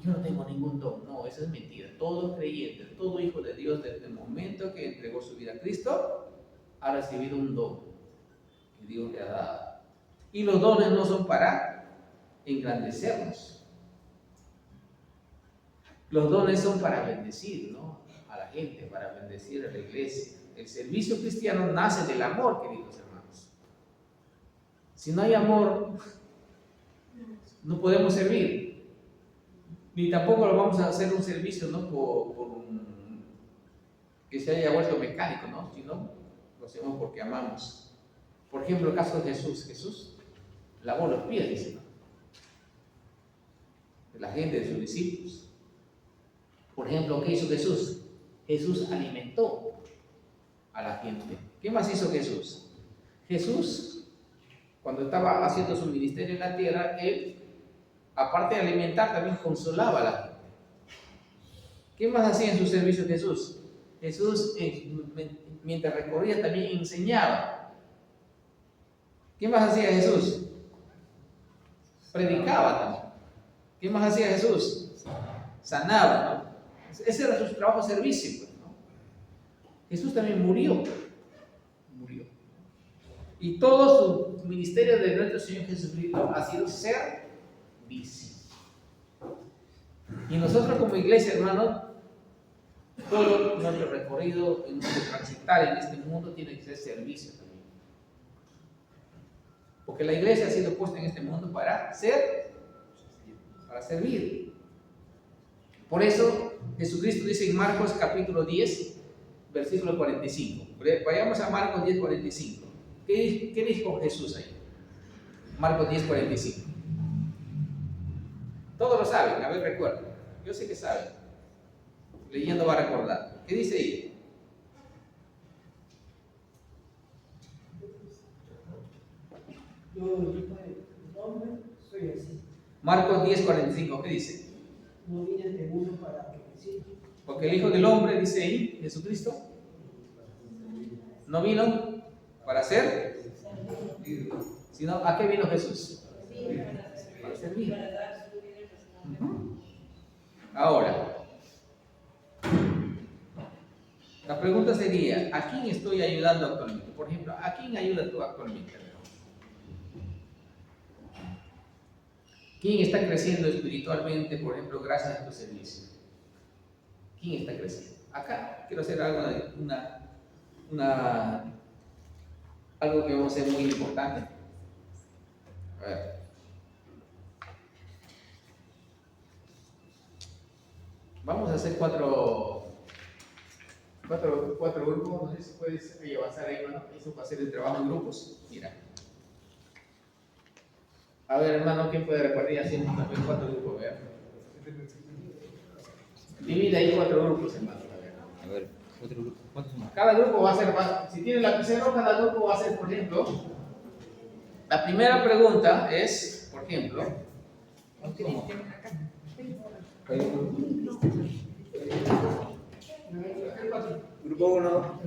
yo no tengo ningún don. No, eso es mentira. Todo creyente, todo hijo de Dios, desde el momento que entregó su vida a Cristo, ha recibido un don que Dios le ha dado. Y los dones no son para engrandecernos. Los dones son para bendecir, ¿no?, a la gente, para bendecir a la iglesia. El servicio cristiano nace del amor, queridos hermanos. Si no hay amor, no podemos servir. Ni tampoco lo vamos a hacer un servicio, ¿no?, que se haya vuelto mecánico, ¿no?, sino lo hacemos porque amamos. Por ejemplo, el caso de Jesús. Jesús lavó los pies, dice, ¿no?, de la gente, de sus discípulos. Por ejemplo, ¿qué hizo Jesús? Jesús alimentó a la gente. ¿Qué más hizo Jesús? Jesús, cuando estaba haciendo su ministerio en la tierra, él, aparte de alimentar, también consolaba a la gente. ¿Qué más hacía en su servicio Jesús? Jesús, mientras recorría, también enseñaba. ¿Qué más hacía Jesús? Predicaba también. ¿Qué más hacía Jesús? Sanaba, ¿no? Ese era su trabajo de servicio, pues, ¿no? Jesús también murió. Y todo su ministerio de nuestro Señor Jesucristo ha sido servicio. Y nosotros como iglesia, hermano, todo nuestro recorrido, nuestro transitar en este mundo tiene que ser servicio también. Porque la iglesia ha sido puesta en este mundo para servir. Por eso Jesucristo dice en Marcos capítulo 10, versículo 45. Vayamos a Marcos 10, 45. ¿Qué dijo Jesús ahí? Marcos 10, 45. Todos lo saben, a ver, recuerden. Yo sé que saben. Leyendo va a recordar. ¿Qué dice ahí? Yo, hijo de hombre, soy así. Marcos 10, 45. ¿Qué dice? No vine a este mundo para que me sirvan, Porque el Hijo del Hombre, dice ahí, Jesucristo, no vino para ser, sino ¿a qué vino Jesús? Para servir. Ahora, la pregunta sería, ¿a quién estoy ayudando actualmente? Por ejemplo, ¿a quién ayudas tú actualmente? ¿Quién está creciendo espiritualmente, por ejemplo, gracias a tu servicio? ¿Quién está creciendo? Acá quiero hacer algo que vamos a hacer muy importante. A ver. Vamos a hacer cuatro grupos. No sé si puedes avanzar ahí, ¿no? Eso va a ser el trabajo en grupos. Mira. A ver, hermano, ¿quién puede repartir así también 4 grupos? A ver. Divide ahí 4 grupos, hermano. A ver, otro grupo. ¿Cuántos son? Cada grupo va a ser, si tiene lapicero, cada grupo va a ser, por ejemplo, la primera pregunta es, por ejemplo, ¿cómo? Grupo 1.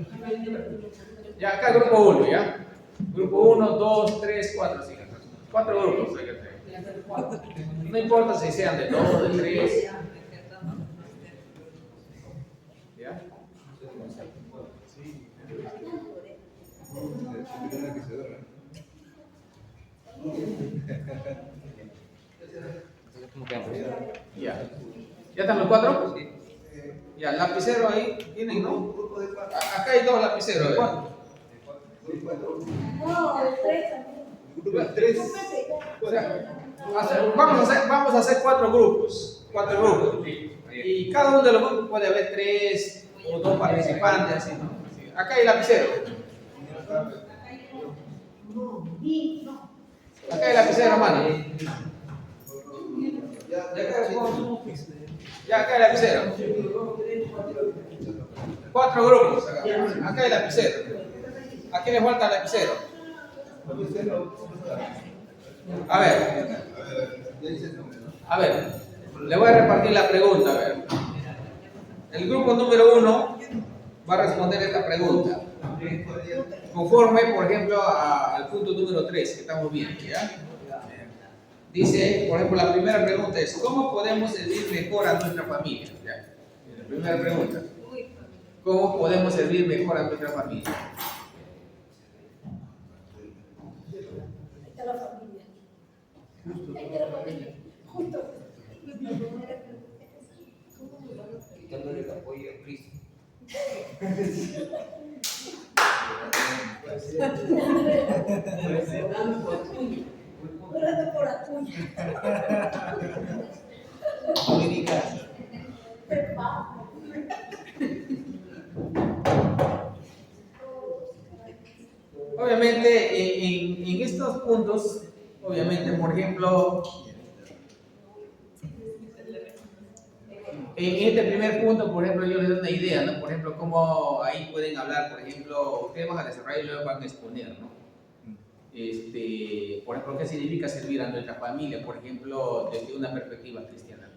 Ya, acá grupo 1, ¿ya? Grupo 1, 2, 3, 4, sí. 4 grupos hay que tener. No importa si sean de 2, de 3. ¿Ya? Ya. ¿Ya están los 4? Sí. Ya, lapicero ahí tienen, ¿no? Acá hay 2 lapiceros. No, el 3 también. Grupo 3. O sea, vamos a hacer 4 grupos. 4 grupos. Y cada uno de los grupos puede haber 3 o 2 participantes, así, ¿no? Así. Acá hay lapicero. Acá hay lapicero, hermano. Ya, acá hay lapicero. 4 grupos. Acá hay lapicero. ¿A quién le falta el lapicero? A ver, le voy a repartir la pregunta. A ver. El grupo número 1 va a responder esta pregunta. Conforme, por ejemplo, al punto número 3 que estamos viendo, ¿ya? Dice, por ejemplo, la primera pregunta es, ¿cómo podemos servir mejor a nuestra familia? ¿Ya? La primera pregunta. ¿Cómo podemos servir mejor a nuestra familia? Ahí está la familia. Ahí está la familia. Justo. Quitándole el apoyo a Cristo. Orando por la tuya. Obviamente, en estos puntos, obviamente, por ejemplo, en este primer punto, por ejemplo, yo les doy una idea, ¿no? Por ejemplo, cómo ahí pueden hablar, por ejemplo, ustedes van a desarrollar y luego van a exponer, ¿no? Por ejemplo, ¿qué significa servir a nuestra familia? Por ejemplo, desde una perspectiva cristiana.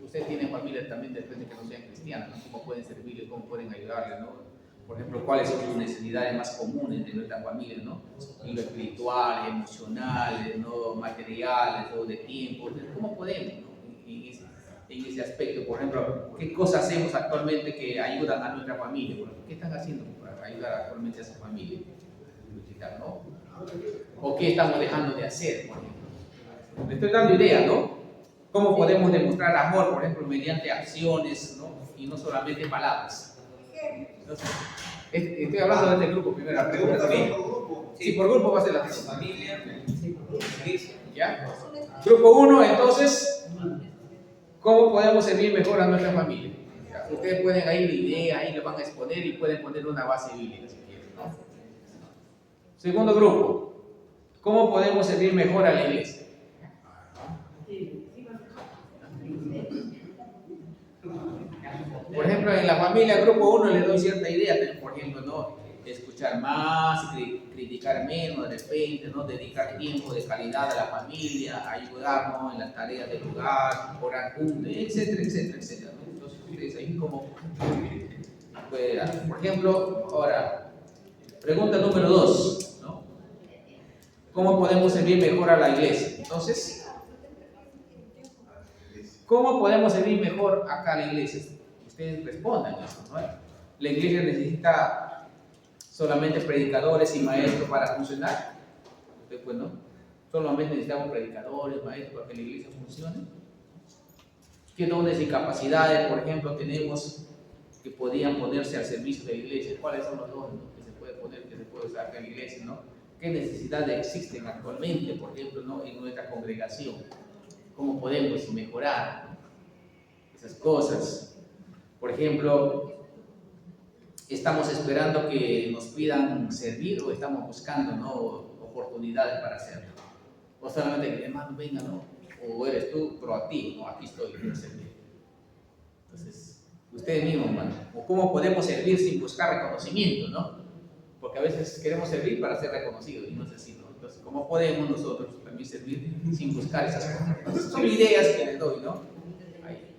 Ustedes tienen familias también de repente que no sean cristianas, ¿no? ¿Cómo pueden servirles? ¿Cómo pueden ayudarles? ¿No? Por ejemplo, ¿cuáles son sus necesidades más comunes de nuestra familia? ¿No? En lo espiritual, emocional, ¿no? Materiales o de tiempo. ¿Cómo podemos, ¿no? En ese aspecto? Por ejemplo, ¿qué cosas hacemos actualmente que ayudan a nuestra familia? Por ejemplo, ¿qué están haciendo para ayudar actualmente a esa familia? ¿No? ¿O qué estamos dejando de hacer, por ejemplo? Le estoy dando ideas, ¿no? ¿Cómo podemos demostrar amor, por ejemplo, mediante acciones, ¿no? Y no solamente palabras? Entonces, estoy hablando de este grupo primero. La pregunta también. Sí, por grupo va a ser la familia. ¿Ya? Grupo 1, entonces, ¿cómo podemos servir mejor a nuestra familia? ¿Ya? Ustedes pueden ahí de ideas, ahí le van a exponer y pueden poner una base bíblica si quieren, ¿no? Segundo grupo, ¿cómo podemos servir mejor a la iglesia? Por ejemplo, en la familia, grupo 1, les doy cierta idea, por ejemplo, ¿no? Escuchar más, criticar menos de repente, ¿no? Dedicar tiempo de calidad a la familia, ayudarnos en las tareas del hogar, orar juntos, etcétera, etcétera, etcétera, ¿no? Entonces, ustedes ahí cómo puede dar. Por ejemplo, ahora, pregunta número 2, ¿no? ¿Cómo podemos servir mejor a la iglesia? Entonces, ¿cómo podemos servir mejor acá a la iglesia? Ustedes respondan eso, ¿no? La iglesia necesita solamente predicadores y maestros para funcionar. Pues no, solamente necesitamos predicadores, maestros para que la iglesia funcione. ¿Qué dones y capacidades, por ejemplo, tenemos que podían ponerse al servicio de la iglesia? ¿Cuáles son los dones que se puede poner, que se puede usar en la iglesia, ¿no? ¿Qué necesidades existen actualmente, por ejemplo, ¿no? en nuestra congregación? ¿Cómo podemos mejorar, ¿no? esas cosas? Por ejemplo, ¿estamos esperando que nos pidan servir o estamos buscando, ¿no? oportunidades para hacerlo? O solamente que el hermano venga, ¿no? O eres tú proactivo, ¿no? Aquí estoy, quiero servir. Entonces, ustedes mismos, hermano. O cómo podemos servir sin buscar reconocimiento, ¿no? Porque a veces queremos servir para ser reconocidos y no es así, ¿no? Entonces, ¿cómo podemos nosotros también servir sin buscar esas cosas? Entonces, son ideas que les doy, ¿no? Ahí.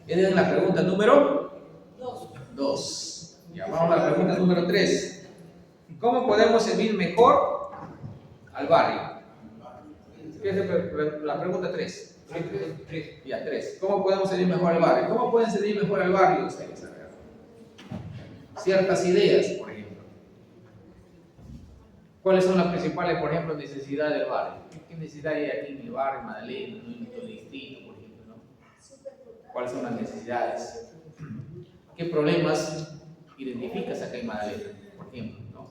Esa es la pregunta número 2. Ya, vamos a la pregunta número 3. ¿Cómo podemos servir mejor al barrio? ¿Qué es la pregunta 3? Ya, 3. ¿Cómo podemos servir mejor al barrio? ¿Cómo pueden servir mejor al barrio ustedes? Ciertas ideas, por ejemplo. ¿Cuáles son las principales, por ejemplo, necesidades del barrio? ¿Qué necesidad hay aquí en el barrio, en Madalena, en el distrito, por ejemplo, ¿no? ¿Cuáles son las necesidades? ¿Qué problemas identificas acá en Madalena, por ejemplo, ¿no?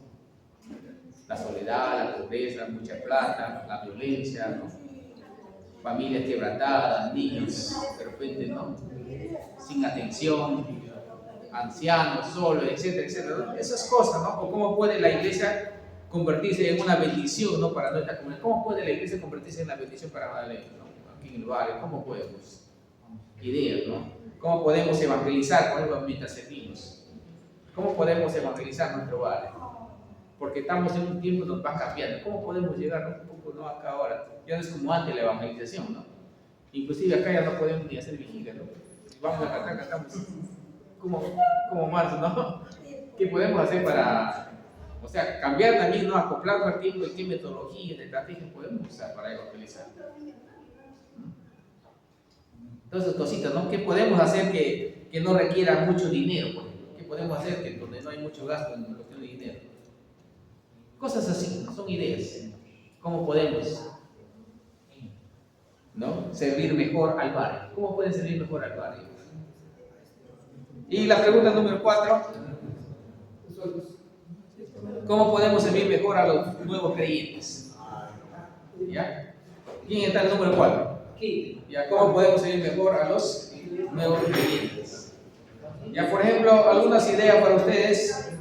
La soledad, la pobreza, mucha plata, la violencia, ¿no? Familias quebrantadas, niños de repente, ¿no? Sin atención, ancianos, solos, etcétera, etcétera, ¿no? Esas cosas, ¿no? O cómo puede la iglesia convertirse en una bendición, ¿no? Para nuestra comunidad. ¿Cómo puede la iglesia convertirse en una bendición para Madalena, ¿no? Aquí en el barrio, ¿cómo podemos? Ideas, ¿no? ¿Cómo podemos evangelizar, por ejemplo, mientras servimos? ¿Cómo podemos evangelizar nuestro barrio? Porque estamos en un tiempo que nos va cambiando. ¿Cómo podemos llegar un poco, ¿no? Acá ahora? Ya no es como antes la evangelización, ¿no? Inclusive acá ya no podemos ni hacer vigilia, ¿no? Vamos a cantar, cantamos como más, ¿no? ¿Qué podemos hacer para, o sea, cambiar también, ¿no? Acoplarnos al tiempo y qué metodologías, estrategias podemos usar para evangelizar? Entonces, cositas, ¿no? ¿Qué podemos hacer que no requiera mucho dinero, por ejemplo? ¿Qué podemos hacer que donde no hay mucho gasto en cuestión de dinero? Cosas así, ¿no? Son ideas. ¿Cómo podemos, ¿no? servir mejor al barrio? ¿Cómo pueden servir mejor al barrio? Y la pregunta número 4. ¿Cómo podemos servir mejor a los nuevos creyentes? ¿Ya? ¿Quién está en el número 4? ¿Ya? ¿Cómo podemos servir mejor a los nuevos creyentes? Ya, por ejemplo, algunas ideas para ustedes.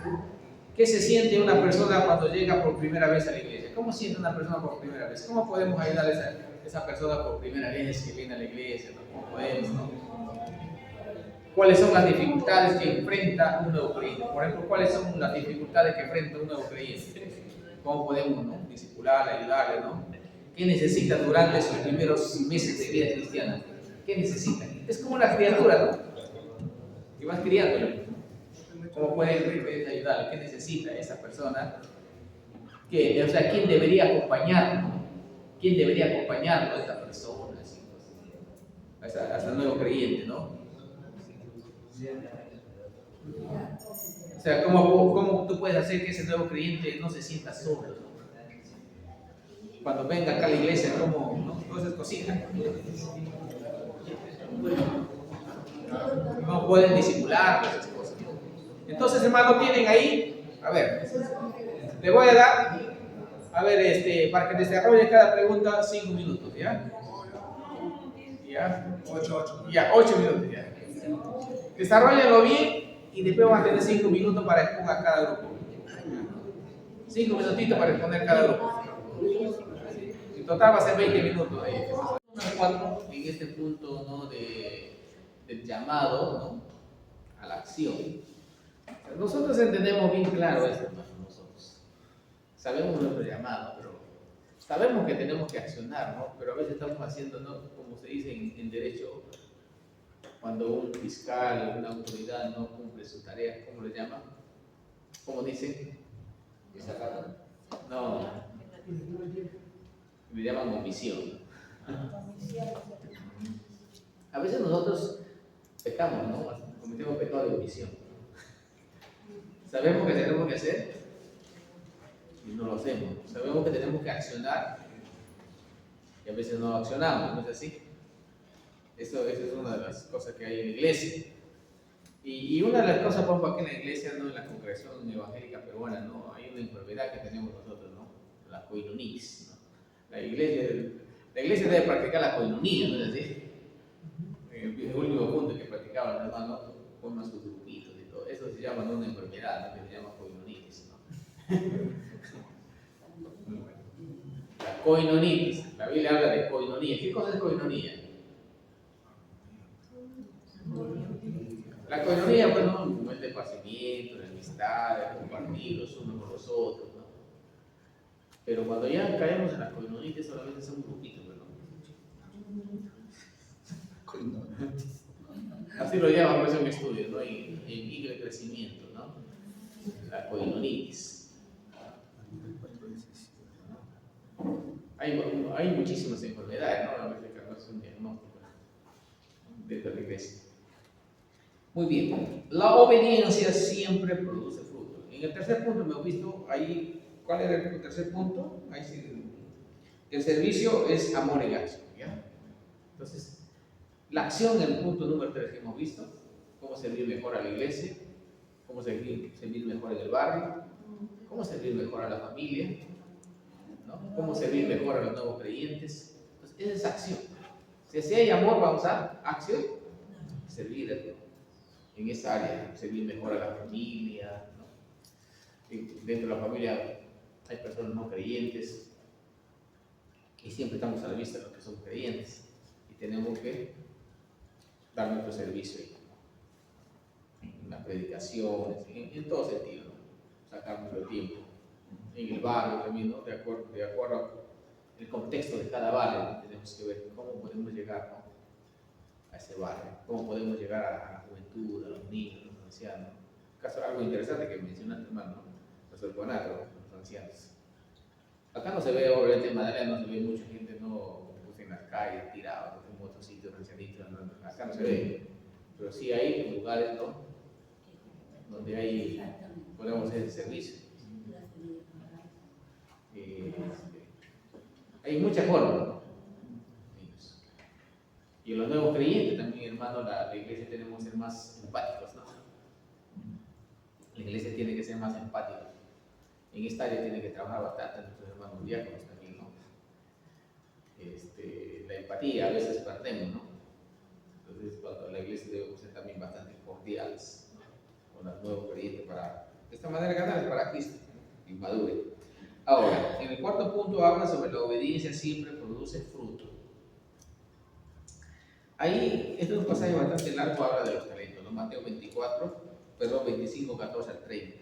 ¿Qué se siente una persona cuando llega por primera vez a la iglesia? ¿Cómo siente una persona por primera vez? ¿Cómo podemos ayudar a esa persona por primera vez que viene a la iglesia? ¿Cómo podemos, no? ¿Cuáles son las dificultades que enfrenta un nuevo creyente? Por ejemplo, ¿cuáles son las dificultades que enfrenta un nuevo creyente? ¿Cómo podemos, ¿no? disipularle, ayudarle, ¿no? ¿Qué necesita durante sus primeros meses de vida cristiana? ¿Qué necesita? Es como una criatura, ¿no? Que vas criándolo. ¿Cómo puedes ayudarle? ¿Qué necesita esa persona? ¿Qué? O sea, ¿quién debería acompañarlo? ¿Quién debería acompañarlo a esta persona? A ese nuevo creyente, ¿no? O sea, ¿cómo tú puedes hacer que ese nuevo creyente no se sienta solo, ¿no? Cuando venga acá a la iglesia, ¿cómo, no? Todas esas cositas. ¿Cómo pueden disimular esas cosas? Entonces, hermano, tienen ahí, a ver, le voy a dar, a ver, para que desarrolle cada pregunta 5 minutos, ¿ya? ¿Ya? 8 minutos, ya. Desarrollenlo bien y después van a tener 5 minutos para responder a cada grupo. 5 minutitos para responder cada grupo. En total va a ser 20 minutos. En este punto, ¿no? del llamado, ¿no? a la acción. Nosotros entendemos bien claro esto, nosotros. Sabemos nuestro llamado, pero sabemos que tenemos que accionar, ¿no? Pero a veces estamos haciendo, ¿no? como se dice en derecho, cuando un fiscal, una autoridad no cumple su tarea, ¿cómo le llaman? ¿Cómo dicen? Desacato. No, le llaman omisión. Comisión. A veces nosotros pecamos, ¿no? Cometemos pecado de omisión. Sabemos que tenemos que hacer y no lo hacemos. Sabemos que tenemos que accionar y a veces no accionamos, ¿no es así? Eso es una de las cosas que hay en la iglesia. Y una de las cosas, por ejemplo, aquí en la iglesia, ¿no? En la congregación evangélica peruana, ¿no? Hay una enfermedad que tenemos nosotros, ¿no? La coinonitis, ¿no? La iglesia debe practicar la coinonía, ¿no es así? El último punto que practicaban los hermanos, forman sus grupitos y todo. Eso se llama, ¿no? Una enfermedad, ¿no? Que se llama coinonitis, ¿no? La coinonitis, la Biblia habla de coinonía. ¿Qué cosa es coinonía? La coinonía, bueno, un momento de esparcimiento, de amistad, de compartir los unos con los otros, ¿no? Pero cuando ya caemos en la coinonitis, solamente son grupitos, ¿no? Así lo llaman, pues, en un estudio, ¿no? En el crecimiento, ¿no? La coinonitis. Hay muchísimas enfermedades, ¿no? A veces que no es un diagnóstico dentro de la iglesia. Muy bien, la obediencia siempre produce fruto. En el tercer punto me he visto ahí, ¿cuál era el tercer punto? Ahí sí, el servicio es amor y acción, ¿ya? Entonces, la acción en el punto número 3 que hemos visto, cómo servir mejor a la iglesia, cómo servir mejor en el barrio, cómo servir mejor a la familia, ¿no? Cómo servir mejor a los nuevos creyentes. Entonces, esa es acción. Si hay amor, vamos a acción, servir en esa área, servir mejor a la familia, ¿no? Y dentro de la familia hay personas no creyentes y siempre estamos a la vista de los que son creyentes y tenemos que dar nuestro servicio ahí, ¿no? En las predicaciones, en todo sentido, ¿no? Sacar nuestro tiempo. En el barrio también, ¿no? De acuerdo al contexto de cada barrio, tenemos que ver cómo podemos llegar, ¿no? A ese barrio, cómo podemos llegar a la juventud, a los niños, a los ancianos. Caso algo interesante que mencionaste, hermano, ¿no? Los orfanatos, los ancianos. Acá no se ve, obviamente en Magdalena no se ve mucha gente, no, pues, en las calles, tirados, en otros sitios, ancianitos, no, acá no se ve, pero sí hay lugares, ¿no? Donde podemos hacer ese servicio. Hay muchas formas, ¿no? Y en los nuevos creyentes también, hermano, la iglesia tenemos que ser más empáticos, ¿no? La iglesia tiene que ser más empática. En esta área tiene que trabajar bastante nuestros hermanos diáconos también, ¿no? La empatía a veces perdemos, ¿no? Entonces, cuando la iglesia debe ser también bastante cordiales, ¿no? Con los nuevos creyentes para, de esta manera, ganarles para Cristo, ¿no? Y madure. Ahora, en el cuarto punto habla sobre la obediencia siempre produce fruto. Ahí, este es un pasaje bastante largo, habla de los talentos, ¿no? Mateo 25, 14 al 30,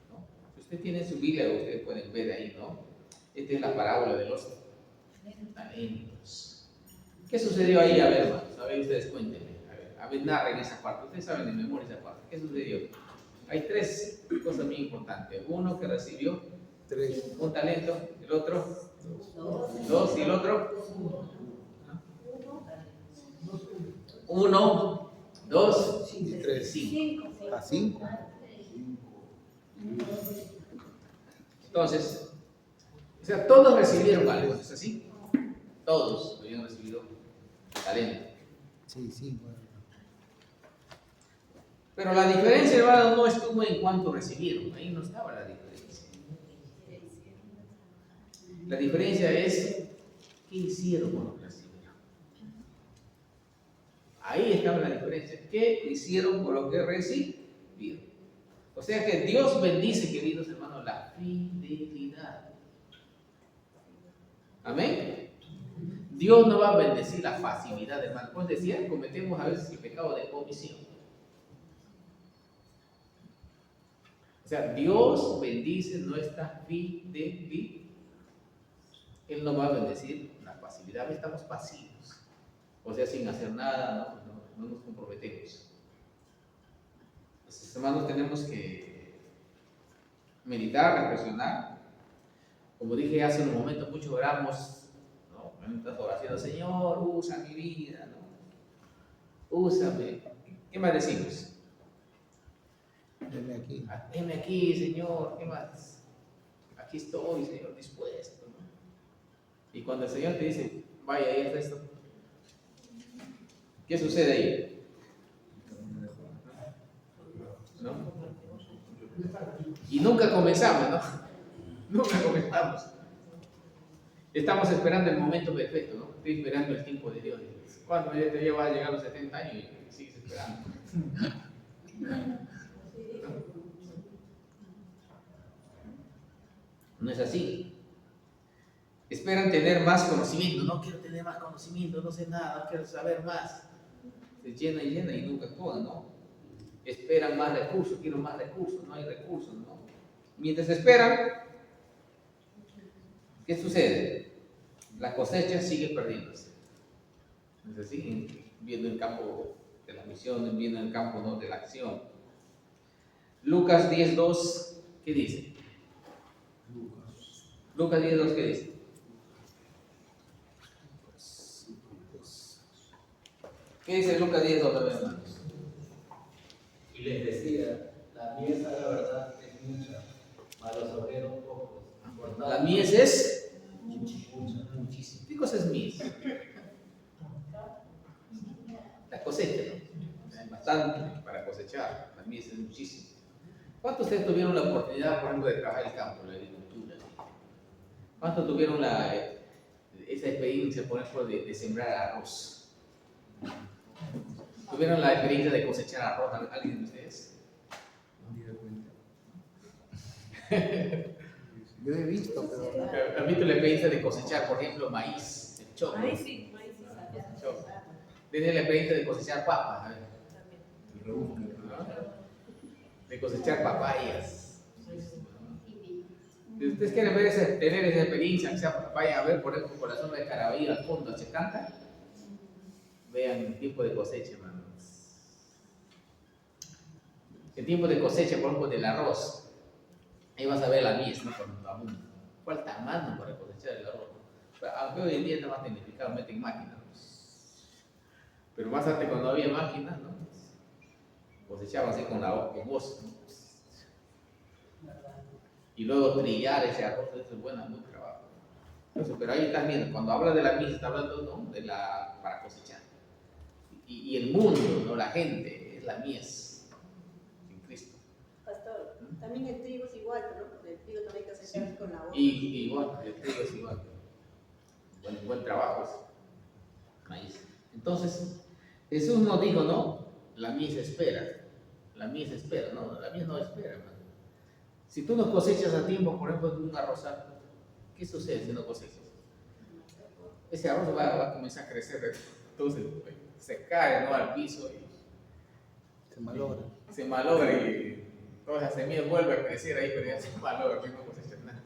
¿no? Si usted tiene su Biblia, ustedes pueden ver ahí, ¿no? Esta es la parábola de los talentos. ¿Qué sucedió ahí? A ver, hermanos, a ver, ustedes cuéntenme. A ver, narren esa parte. Ustedes saben de memoria esa parte. ¿Qué sucedió? Hay tres cosas muy importantes. Uno que recibió un talento, el otro dos y el otro uno, dos y 3. cinco. A 5. Entonces, o sea, todos recibieron algo, ¿es así? Todos habían recibido talento. Sí, 5. Pero la diferencia, hermano, no estuvo en cuánto recibieron. Ahí no estaba la diferencia. La diferencia es qué hicieron con lo que recibieron. Ahí estaba la diferencia. ¿Qué hicieron con lo que recibieron? O sea que Dios bendice, queridos hermanos, la fidelidad. Amén. Dios no va a bendecir la facilidad, hermano. Pues decía, cometemos a veces el pecado de omisión. O sea, Dios bendice nuestra fidelidad. Él no va a bendecir la pasividad. Estamos pasivos. O sea, sin hacer nada, no nos comprometemos. Entonces, hermanos, tenemos que meditar, reflexionar. Como dije hace un momento, muchos oramos, ¿no? En estas oraciones, Señor, usa mi vida, ¿no? Úsame. ¿Qué más decimos? Deme aquí. Heme aquí, Señor, ¿qué más? Aquí estoy, Señor, dispuesto, ¿no? Y cuando el Señor te dice, vaya, ahí está esto, ¿qué sucede ahí? ¿No? Y nunca comenzamos, ¿no? Nunca comenzamos. Estamos esperando el momento perfecto, ¿no? Estoy esperando el tiempo de Dios. ¿Cuándo ya te lleva a llegar a los 70 años y sigues esperando? No es así. Esperan tener más conocimiento. No quiero tener más conocimiento, no sé nada, quiero saber más. Se llena y nunca actúan, ¿no? Esperan más recursos, quiero más recursos, no hay recursos, ¿no? Mientras esperan, ¿qué sucede? La cosecha sigue perdiéndose. Es así, viendo el campo de la misión, viendo el campo, ¿no?, de la acción. Lucas 10:2, ¿qué dice? Lucas 10:2, ¿qué dice? ¿Qué dice Lucas 10:2, hermanos? Y les decía, la mies a la verdad es mucha, mas los obreros pocos. Por tanto, La mies es mucha. muchísimo. ¿Qué cosa es mies? La cosecha, ¿no? Hay bastante para cosechar. La mies es muchísimo. ¿Cuántos de ustedes tuvieron la oportunidad, por ejemplo, de trabajar el campo, la agricultura? ¿Cuántos tuvieron esa experiencia, por ejemplo, de sembrar arroz? ¿Tuvieron la experiencia de cosechar arroz? ¿Alguien de ustedes? Yo he visto, pero ¿Han visto la experiencia de cosechar, por ejemplo, maíz, el choclo? Ahí sí, ¿Tienen la experiencia de cosechar papas? A ver. De cosechar papayas. Si ustedes quieren ver tener esa experiencia, que sea, vayan a ver, por ejemplo, por la zona de Caraballo al fondo, se canta. Vean el tiempo de cosecha, hermanos. El tiempo de cosecha, por ejemplo, del arroz. Ahí vas a ver la mies, ¿no? Falta mano para cosechar el arroz. Aunque hoy en día está más tecnificado, meten máquinas. Pero más antes, cuando había máquinas, ¿no? Cosechaban así con voz, ¿no? Y luego trillar ese arroz, eso es bueno, muy trabajo. Entonces, pero ahí estás viendo, cuando habla de la mies, está hablando, ¿no?, de para cosechar. Y el mundo, ¿no?, la gente, es la mies en Cristo. pastor. También el trigo es igual, ¿no? Porque el trigo también hay que hacer con la hoja. Y igual, el trigo es igual. Buen trabajo es maíz. Entonces, Jesús nos dijo, ¿no? La mies espera. La mies espera, ¿no? La mies no espera, hermano. Si tú no cosechas a tiempo, por ejemplo, un arrozal, ¿qué sucede si no cosechas? Ese arroz va a comenzar a crecer, entonces se cae, ¿no?, al piso y se malogra. y todas las semillas vuelven a crecer ahí, pero ya se malogra, que no cosechas nada.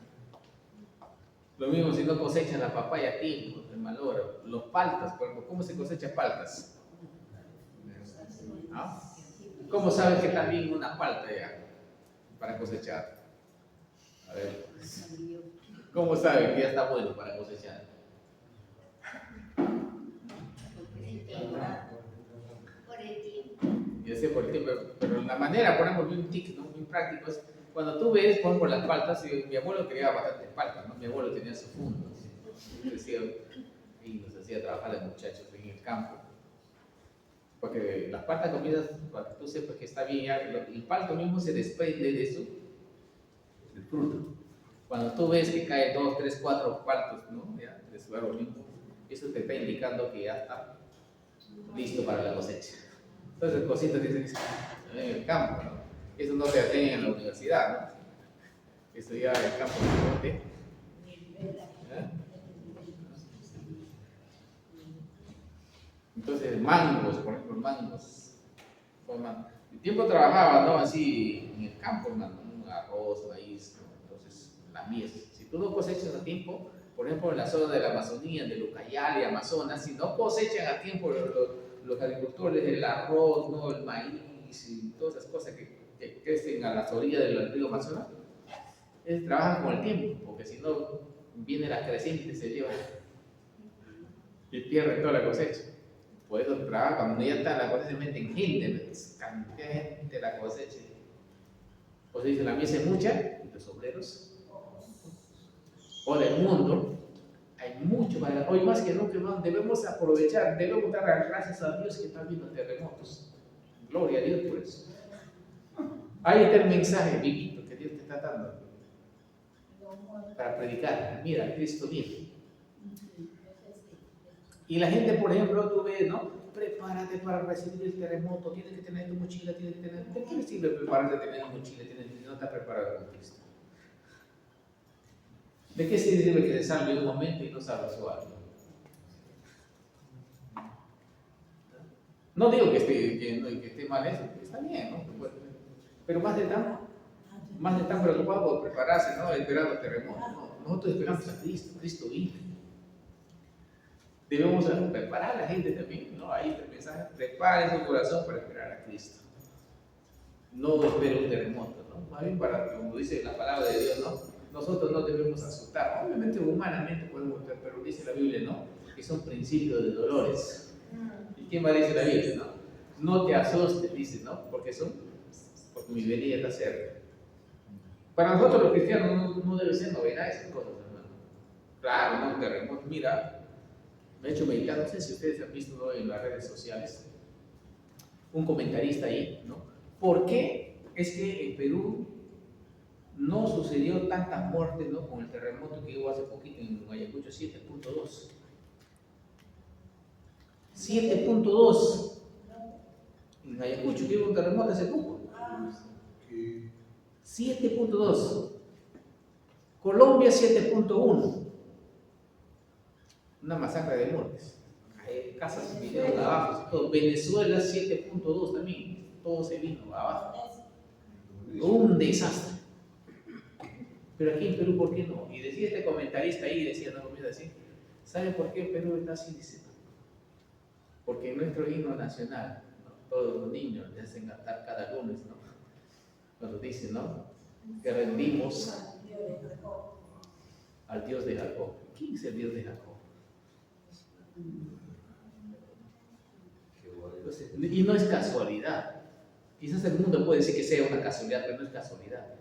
Lo mismo si no cosechas la papaya a tiempo, se malogra. Los paltas, por ejemplo, ¿cómo se cosecha paltas? ¿Ah? ¿Cómo sabes que está bien una palta ya para cosechar? A ver, ¿cómo sabes que ya está bueno para cosechar? Por el tiempo. Yo sé por el tiempo, pero la manera, por ejemplo, un tic, ¿no?, muy práctico es cuando tú ves, por ejemplo, las paltas. Mi abuelo quería bastantes paltas, ¿no? Mi abuelo tenía su fondo, y nos hacía trabajar a los muchachos en el campo. Porque las paltas comidas, para que tú sepas que está bien, ya, el palto mismo se desprende de eso, del fruto. Cuando tú ves que caen 2, 3, 4 paltos, ¿no?, ya, de su árbol mismo, eso te está indicando que ya está listo para la cosecha. Entonces, cositas dicen en el campo, ¿no? Eso no se enseña en la universidad, ¿no? Eso ya en el campo de ¿eh? Entonces, mangos, por ejemplo, mangos. El tiempo trabajaba, ¿no?, así en el campo, hermano, ¿no?, arroz, maíz, ¿no? Entonces, la mies. Si tú no cosechas a tiempo, por ejemplo, en la zona de la Amazonía, de Ucayali, Amazonas, si no cosechan a tiempo los agricultores, el arroz, ¿no? El maíz y todas esas cosas que crecen a las orillas del río Amazonas, trabajan con el tiempo, porque si no, viene la creciente y se lleva y pierde toda la cosecha. Por eso trabaja, cuando ya está la cosecha, se meten gente, cantidad de gente la cosecha. O se dice, la mies es mucha, y los obreros. O del mundo, hay mucho para hoy más que nunca, hermano, debemos aprovechar, debemos dar las gracias a Dios que están viendo terremotos. Gloria a Dios por eso. Ahí está el mensaje vivito que Dios te está dando para predicar. Mira, Cristo viene. Y la gente, por ejemplo, tú ves, ¿no? Prepárate para recibir el terremoto, tienes que tener tu mochila, tienes que tener... ¿De qué le sirve prepararte a tener tu mochila, no estás preparado con Cristo? ¿De qué sirve que te salve un momento y no salve su alma? No digo que esté mal eso, está bien, ¿no? Pero más de tan preocupado por prepararse, ¿no? Esperando terremoto. No, nosotros esperamos a Cristo, Cristo vive. Debemos preparar a la gente también, ¿no? Ahí está el mensaje, prepare su corazón para esperar a Cristo. No espere un terremoto, ¿no? Más bien para, como dice la palabra de Dios, ¿no? Nosotros no debemos asustar. Obviamente, humanamente podemos estar, pero dice la Biblia, ¿no? Que son principios de dolores. ¿Y quién va a decir la Biblia, no? No te asustes, dice, ¿no? Porque mi venida está cerca. Para nosotros los cristianos no debe ser novedad esas cosas, hermano. Claro, no un terremoto. Mira, me he hecho meditar, no sé si ustedes han visto, ¿no? En las redes sociales, un comentarista ahí, ¿no? ¿Por qué es que en Perú no sucedió tanta muerte, ¿no? Con el terremoto que hubo hace poquito en Ayacucho, 7.2? 7.2 en Ayacucho, que hubo un terremoto hace poco. 7.2. Colombia 7.1. Una masacre de muertes. Hay casas vinieron abajo. Todo. Venezuela 7.2 también. Todo se vino abajo. Un desastre. Pero aquí en Perú, ¿por qué no? Y decía este comentarista ahí, decía, no comienza a decir, ¿saben por qué Perú está así? Dice, porque en nuestro himno nacional, ¿no? Todos los niños le hacen cantar cada lunes, ¿no? Cuando dicen, ¿no? Que rendimos al Dios de Jacob. ¿Quién es el Dios de Jacob? Entonces, y no es casualidad. Quizás el mundo puede decir que sea una casualidad, pero no es casualidad.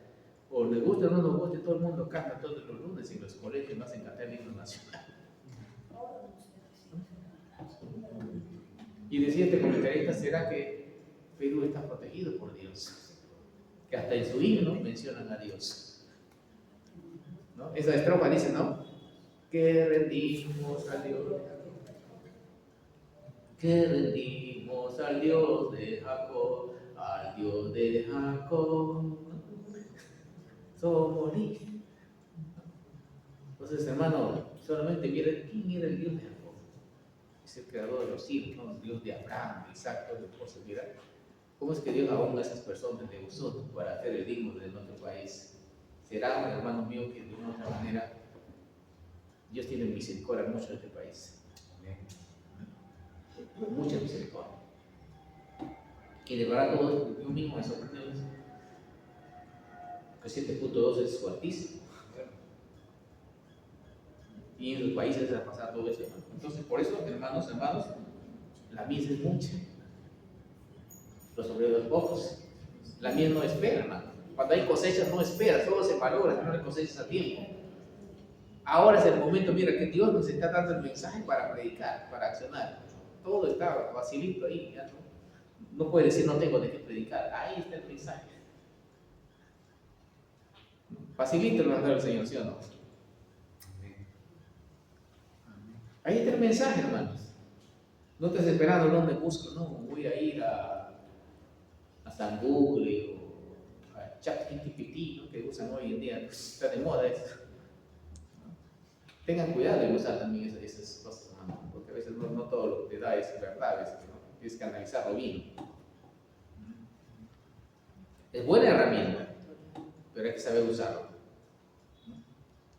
O le guste o no nos guste, todo el mundo canta todos los lunes y los colegios no hacen cantar el himno nacional. Y decía este comentarista, ¿será que Perú está protegido por Dios? Que hasta en su himno mencionan a Dios, ¿no? Esa estrofa dice, ¿no? Que rendimos al Dios, que rendimos al Dios de Jacob, al Dios de Jacob, somos libres. Entonces, hermano, solamente miren quién era el Dios de Jacob. Es el creador de los cielos, ¿no? El Dios de Abraham, de Isaac, todas las cosas. Mira, ¿cómo es que Dios aún a esas personas le usó para hacer el digno de nuestro país? Será, hermano mío, que de una u otra manera Dios tiene misericordia mucho de este país. Mucha misericordia. Y de verdad, todo yo mismo me sorprendió eso. Que 7.2 es altísimo. Y en los países se va a pasar todo eso. Entonces, por eso, hermanos, la mies es mucha. Los obreros pocos. La mies no espera, hermano. Cuando hay cosechas no espera, solo se valora si no le cosechas a tiempo. Ahora es el momento, mira, que Dios nos está dando el mensaje para predicar, para accionar. Todo está facilito ahí, ya no puede decir no tengo de qué predicar. Ahí está el mensaje. Facilito lo va a dar el Señor, ¿sí o no? Ahí está el mensaje, hermanos. No estés esperando dónde busco, no, voy a ir a San Google o a ChatGPT, ¿no? Que usan hoy en día, está de moda eso. Tengan cuidado de usar también esas cosas, hermano, porque a veces no todo lo que te da es verdad, a veces, ¿no? Tienes que analizarlo bien. Es buena herramienta, pero hay que saber usarlo.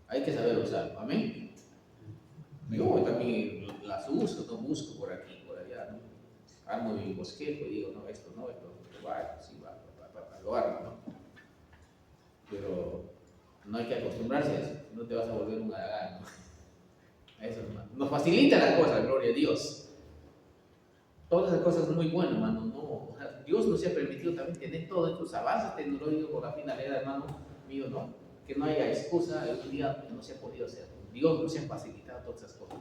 Hay que saber usarlo, amén. Yo también las uso, no busco por aquí, por allá, ¿no? armo mi bosquejo y digo, no, esto va, sí va, lo armo, ¿no? Pero no hay que acostumbrarse a eso, no te vas a volver un haragán, ¿no? Eso, hermano. Nos facilita las cosas, gloria a Dios. Todas esas cosas son muy buenas, hermano. No, o sea, Dios nos ha permitido también tener todos estos avances tecnológicos con la finalidad, hermano mío, ¿no? Que no haya excusa en un día que no se ha podido hacer. Dios nos ha facilitado todas esas cosas.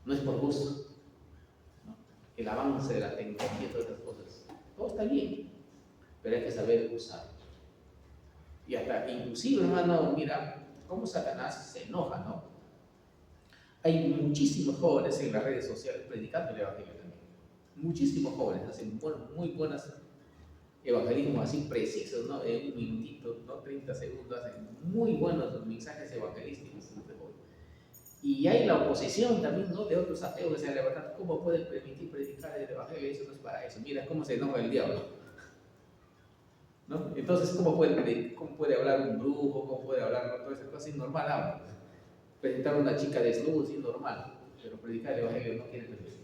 No es por gusto, ¿no? El avance de la tecnología, todas esas cosas. Todo está bien, pero hay que saber usarlo. Y hasta, inclusive, hermano, mira cómo Satanás se enoja, ¿no? Hay muchísimos jóvenes en las redes sociales predicando el evangelio también. Muchísimos jóvenes hacen muy buenas evangelismos así precisos, ¿no? En un minutito, ¿no? 30 segundos, hacen muy buenos mensajes evangelísticos. Y hay la oposición también, ¿no? De otros ateos que se han levantado. ¿Cómo pueden permitir predicar el evangelio? Eso no es para eso. Mira cómo se enoja el diablo, ¿no? Entonces, ¿cómo puede hablar un brujo? ¿Cómo puede hablar todas esas cosas? Normal habla. Presentar a una chica desnuda es normal, pero predicar el evangelio no quiere permitir.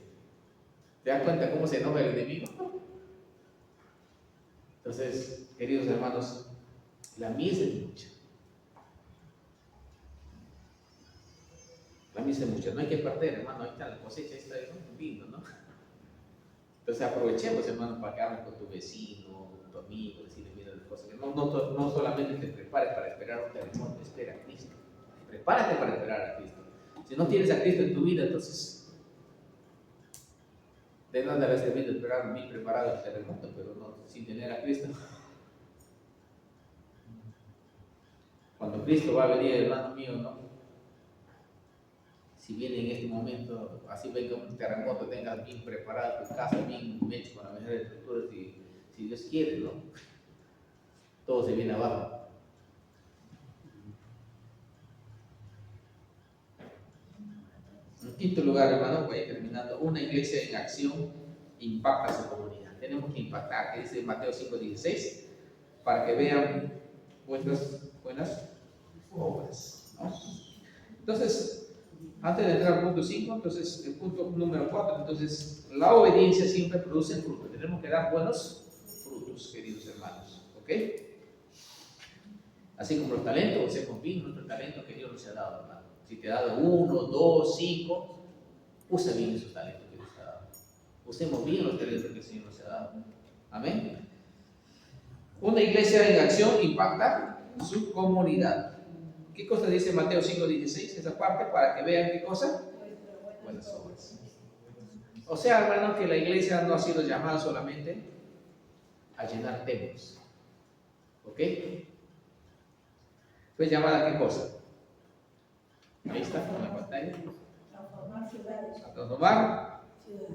¿Te das cuenta cómo se enoja el enemigo? Entonces, queridos hermanos, la mies es mucha. La mies es mucha, no hay que perder, hermano. Ahí está la cosecha, está lindo, ¿no? Entonces, aprovechemos, hermano, para que hables con tu vecino, con tu amigo, decirle, mira las cosas. Que no solamente te prepares para esperar un terremoto, espera a Cristo. Prepárate para esperar a Cristo. Si no tienes a Cristo en tu vida, entonces de nada le ha servido esperar bien preparado el terremoto, pero no sin tener a Cristo. Cuando Cristo va a venir, hermano mío, ¿no? Si viene en este momento, así venga un terremoto, tengas bien preparada tu casa, bien hecho con la mejor estructura, si Dios quiere, ¿no? Todo se viene abajo. En quinto lugar, hermano, voy terminando. Una iglesia en acción impacta a su comunidad. Tenemos que impactar, que dice Mateo 5:16, para que vean vuestras buenas obras, ¿no? Entonces, antes de entrar al punto 5, entonces el punto número 4, entonces la obediencia siempre produce frutos. Tenemos que dar buenos frutos, queridos hermanos, ¿ok? Así como los talentos, usemos bien nuestros talentos que Dios nos ha dado, hermano. Si te ha dado 1, 2, 5, usa bien esos talentos que Dios te ha dado. Usemos bien los talentos que el Señor nos ha dado. Amén. Una iglesia en acción impacta su comunidad. ¿Qué cosa dice Mateo 5:16? Esa parte para que vean qué cosa. Buenas obras. O sea, hermano, que la iglesia no ha sido llamada solamente a llenar templos. ¿Ok? ¿Fue llamada a qué cosa? Ahí está, en la pantalla. Transformar ciudades. A transformar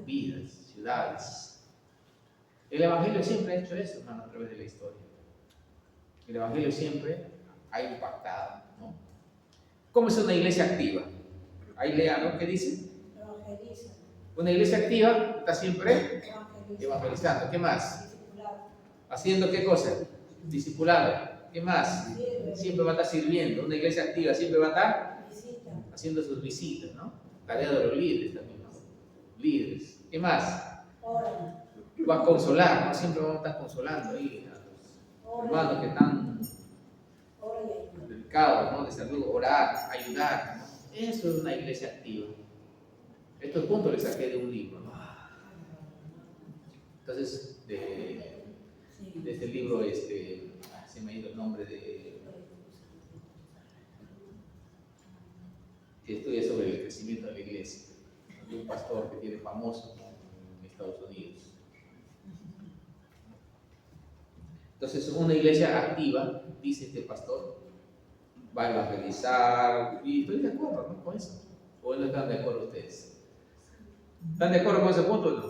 vidas, ciudades. El Evangelio siempre ha hecho eso, hermano, a través de la historia. El Evangelio siempre ha impactado, ¿no? ¿Cómo es una iglesia activa? Ahí lean, ¿no? ¿Qué dice? Evangeliza. Una iglesia activa está siempre Evangeliza. evangelizando. ¿Qué más? Discipulado. ¿Haciendo qué cosa? Discipulado. ¿Qué más? Sirve. Siempre va a estar sirviendo. Una iglesia activa siempre va a estar Visita. haciendo sus visitas, ¿no? Tarea de los líderes también, ¿no? Líderes. ¿Qué más? Ora. Va a consolar, ¿no? Siempre vamos a estar consolando ahí a los hermanos que están Ora y ayuda. delicados, ¿no? De salud, orar, ayudar, ¿no? Eso es una iglesia activa. Estos puntos les saqué de un libro, ¿no? Entonces, de este libro, se me ha ido el nombre que estudia sobre el crecimiento de la iglesia, de un pastor que tiene famoso, ¿no? En Estados Unidos. Entonces, una iglesia activa, dice este pastor, va a evangelizar, y estoy de acuerdo, ¿no? Con eso. ¿O no están de acuerdo ustedes? ¿Están de acuerdo con ese punto o no?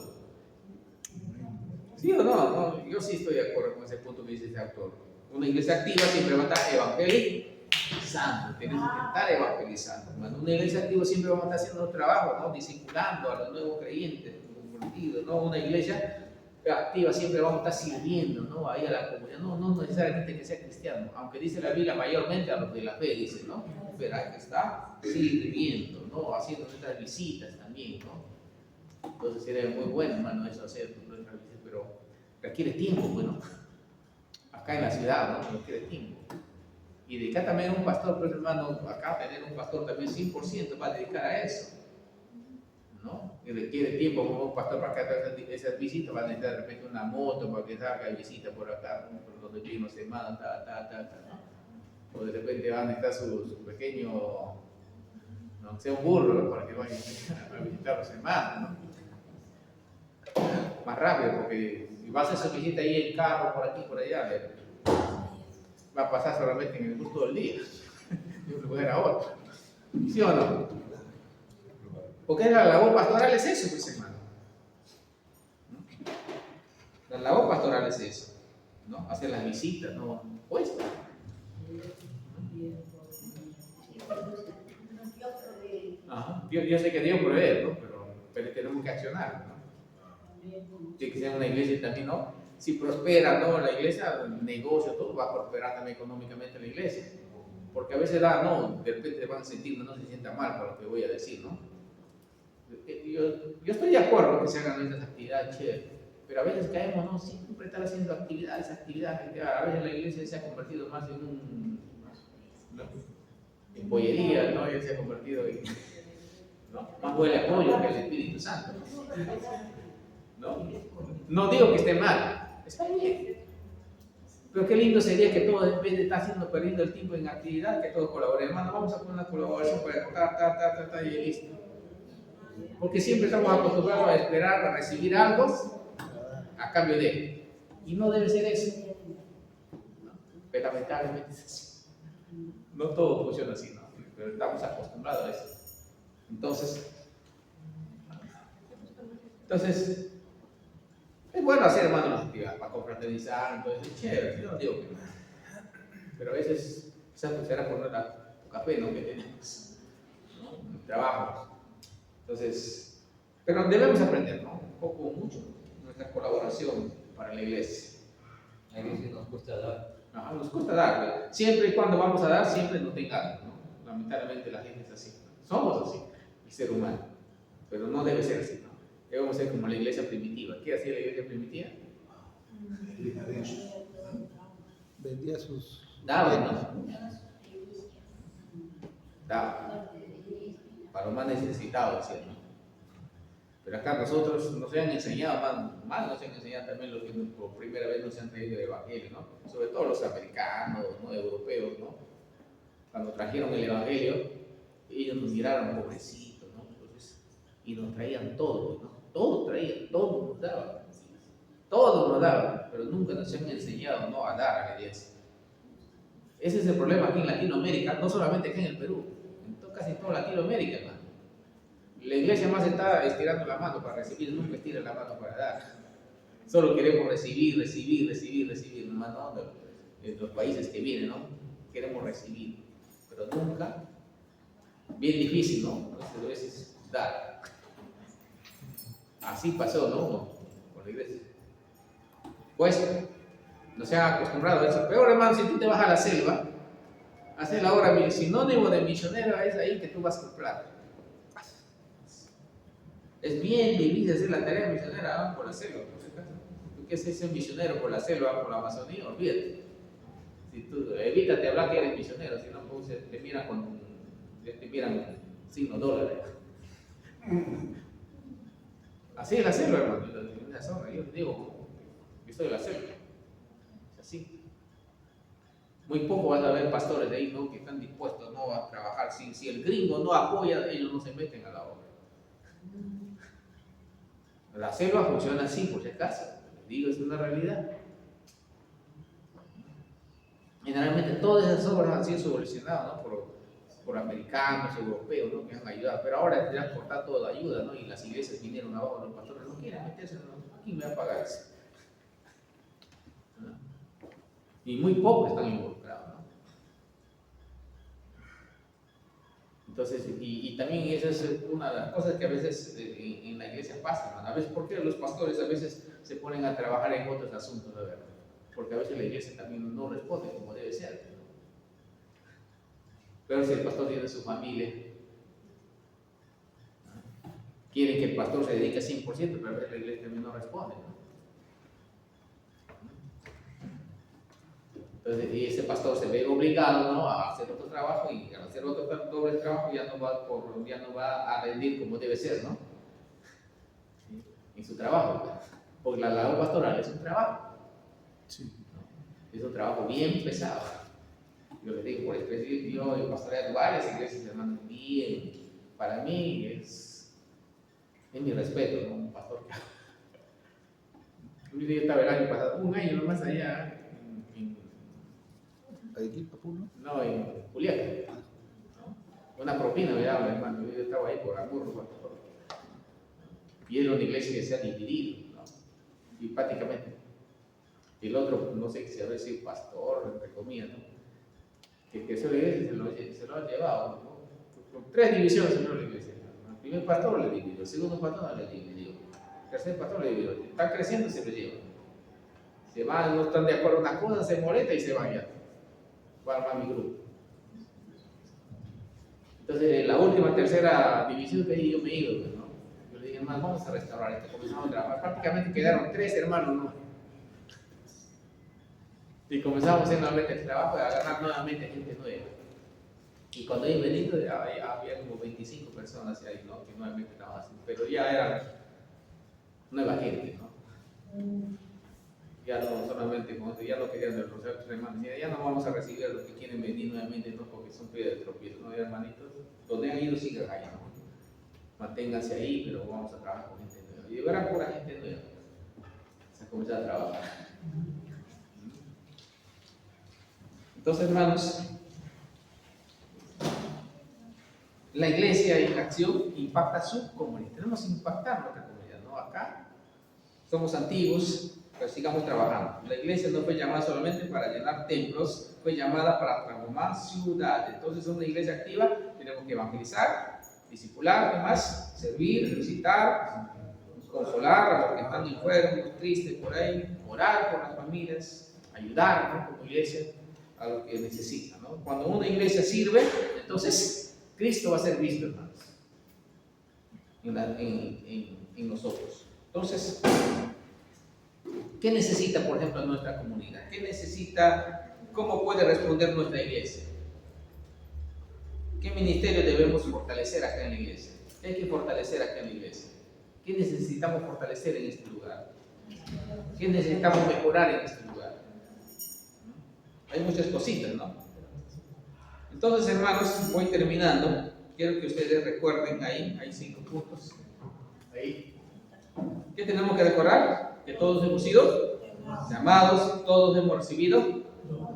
¿Sí o no? No, yo sí estoy de acuerdo con ese punto que dice este autor. Una iglesia activa siempre va a estar evangelizando. Tenemos que estar evangelizando, hermano. Una iglesia activa siempre vamos a estar haciendo nuestro trabajo, ¿no? Discipulando a los nuevos creyentes, convertidos, ¿no? Una iglesia activa siempre vamos a estar sirviendo, ¿no? Ahí a la comunidad, no necesariamente que sea cristiano, aunque dice la Biblia mayormente a los de la fe, dice, ¿no? Pero hay que estar sirviendo, ¿no? Haciendo nuestras visitas también, ¿no? Entonces sería muy bueno, hermano, eso hacer, pero requiere tiempo, bueno, acá en la ciudad, ¿no? Requiere tiempo. Y dedicar también a un pastor, pues hermano, acá tener un pastor también 100% va a dedicar a eso, ¿no? Y requiere tiempo, como un pastor para que haga esas visitas, va a necesitar de repente una moto para que salga y visita por acá, ¿no? Por donde vivimos hermano, ¿no? O de repente va a necesitar su pequeño, no sea un burro, para que vaya a visitar a los hermanos, ¿no? Más rápido, porque si vas a hacer su visita ahí en carro, por aquí, por allá, va a pasar solamente en el bus todo el día, de un lugar a otro. ¿Sí o no? Porque la labor pastoral es eso, pues hermano. La labor pastoral es eso, ¿no? Hacer las visitas, ¿no? Cuesta. Ajá. Yo sé que Dios provee, ¿no? Pero tenemos que accionar, ¿no? Tiene que ser una iglesia también, ¿no? Si prospera, ¿no? La iglesia, el negocio, todo va a prosperar también económicamente la iglesia. Porque a veces de repente van a sentir, no se sienta mal por lo que voy a decir, ¿no? Yo estoy de acuerdo que se hagan estas actividades chéveres, pero a veces caemos, ¿no? Siempre estar haciendo actividades. A veces la iglesia se ha convertido más en en pollería, ¿no? Ya se ha convertido en, ¿no? Más huele a pollo que el Espíritu Santo, ¿no? No digo que esté mal, está bien. Pero qué lindo sería que todos, en vez de estar perdiendo el tiempo en actividad, que todos colaboren. Hermano, vamos a poner una colaboración para y listo. Porque siempre estamos acostumbrados a esperar, a recibir algo a cambio de. Y no debe ser eso. ¿No? Pero lamentablemente es así. No todo funciona así, ¿no? Pero estamos acostumbrados a eso. Entonces, es bueno hacer, hermano, las actividades para confraternizar, entonces es chévere, yo no digo que no. Pero a veces, quizás será por el café, ¿no? Que tenemos, ¿no? El trabajo. Entonces, pero debemos aprender, ¿no? Un poco o mucho, nuestra colaboración para la iglesia. A veces nos cuesta dar. Ajá, nos cuesta dar. Siempre y cuando vamos a dar, siempre nos tengan, ¿no? Lamentablemente la gente es así. Somos así, el ser humano. Pero no debe ser así, ¿no? Debemos ser como la iglesia primitiva. ¿Qué hacía la iglesia primitiva? Vendía sus... Daba, ¿no? Daba. Para los más necesitados, ¿cierto? Pero acá nosotros nos han enseñado, más nos han enseñado también lo que por primera vez nos han traído el Evangelio, ¿no? Sobre todo los americanos, ¿no? Europeos, ¿no? Cuando trajeron el Evangelio, ellos nos miraron pobrecitos, ¿no? Entonces, y nos traían todo, ¿no? Todo traían, todo nos daban. Todo nos daban, pero nunca nos han enseñado, ¿no? A dar a la iglesia. Ese es el problema aquí en Latinoamérica, no solamente aquí en el Perú, en casi toda Latinoamérica, hermano. La iglesia más está estirando la mano para recibir, nunca estira la mano para dar. Solo queremos recibir, hermano, de los países que vienen, ¿no? Queremos recibir, pero nunca, bien difícil, ¿no? A veces dar. Así pasó, ¿no? Con la iglesia. Pues, no se han acostumbrado a eso. Peor, hermano, si tú te vas a la selva, hacer la obra, el sinónimo de misionero es ahí que tú vas con plata. Es bien difícil hacer la tarea misionera por la selva, por si acaso. ¿Tú qué haces ser misionero por la selva, por la Amazonía? Olvídate. Si tú, evítate hablar que eres misionero, si no, pues te miran signos dólares. Así es la selva, hermano, en la zona. Yo te digo, yo soy de la selva. Es así. Muy poco van a haber pastores de ahí, ¿no? Que están dispuestos, ¿no? A trabajar. Si el gringo no apoya, ellos no se meten a la obra. La selva funciona así, por si acaso. Digo, es una realidad. Generalmente todas esas obras han sido subvencionadas, ¿no? por americanos, europeos, ¿no? Que han ayudado. Pero ahora ya han cortado toda la ayuda, ¿no? Y las iglesias vinieron abajo, los pastores no quieren meterse, ¿no? ¿Quién me va a pagar eso? ¿No? Y muy pocos están involucrados, ¿no? Entonces, y también esa es una de las cosas que a veces en la iglesia pasa, ¿no? A veces, ¿por qué los pastores a veces se ponen a trabajar en otros asuntos, de verdad? Porque a veces la iglesia también no responde como debe ser, ¿no? Pero si el pastor tiene su familia, quieren que el pastor se dedique 100%, pero a veces la iglesia también no responde, ¿no? Entonces, y ese pastor se ve obligado, ¿no?, a hacer otro trabajo, y al hacer otro doble trabajo ya no va a rendir como debe ser, ¿no?, en su trabajo, porque la labor pastoral es un trabajo, es un trabajo bien pesado. Yo les digo por experiencia, yo he pastoreado varias iglesias, hermanos, bien, para mí es mi respeto, ¿no?, un pastor que yo estaba el año pasado, un año nomás allá no, en Julián, ¿no? Una propina me daban, hermano. Yo estaba ahí por Amurro, y era una iglesia que se ha dividido, ¿no?, y prácticamente el otro, no sé si habrá sido pastor, entre comillas, ¿no?, que esa iglesia se lo ha llevado, ¿no?, con 3 divisiones en la iglesia. El primer pastor le dividió, el segundo pastor le dividió, el tercer pastor le dividió. Están creciendo y se lo llevan. Se van, no están de acuerdo en una cosa, se molesta y se van ya. Va a armar mi grupo. Entonces, la última, tercera división que yo me he ido, ¿no? Yo le dije, hermano, vamos a restaurar esto. Comenzamos a trabajar. Prácticamente quedaron 3 hermanos, ¿no? Y comenzamos a hacer nuevamente el trabajo de agarrar nuevamente gente nueva. Y cuando he venido, ya había como 25 personas ahí, ¿no?, que nuevamente estaban haciendo. Pero ya eran nueva gente, ¿no? Ya no solamente, ya no querían del Rosario, hermanos, ya no vamos a recibir a los que quieren venir nuevamente, no, porque son piedras de tropiezo, ¿no? Ya, hermanitos, donde han ido sigan allá, ¿no? Manténganse ahí, pero vamos a trabajar con gente nueva. Y verán pura gente nueva. Se ha comenzado a trabajar. Entonces, hermanos, la iglesia en acción impacta su comunidad. Tenemos que impactar nuestra comunidad, ¿no? Acá somos antiguos, pero sigamos trabajando. La iglesia no fue llamada solamente para llenar templos, fue llamada para transformar ciudades. Entonces, es una iglesia activa, tenemos que evangelizar, discipular, además, servir, visitar, consolar a los que están enfermos, tristes por ahí, orar por las familias, ayudar, ¿no?, como iglesia a los que necesitan, ¿no? Cuando una iglesia sirve, entonces Cristo va a ser visto, hermanos, en nosotros. Entonces, ¿qué necesita, por ejemplo, nuestra comunidad? ¿Qué necesita? ¿Cómo puede responder nuestra iglesia? ¿Qué ministerio debemos fortalecer acá en la iglesia? ¿Qué hay que fortalecer acá en la iglesia? ¿Qué necesitamos fortalecer en este lugar? ¿Qué necesitamos mejorar en este lugar? Hay muchas cositas, ¿no? Entonces, hermanos, voy terminando. Quiero que ustedes recuerden ahí, hay 5 puntos. Ahí. ¿Qué tenemos que recordar? Que todos hemos sido llamados, todos hemos recibido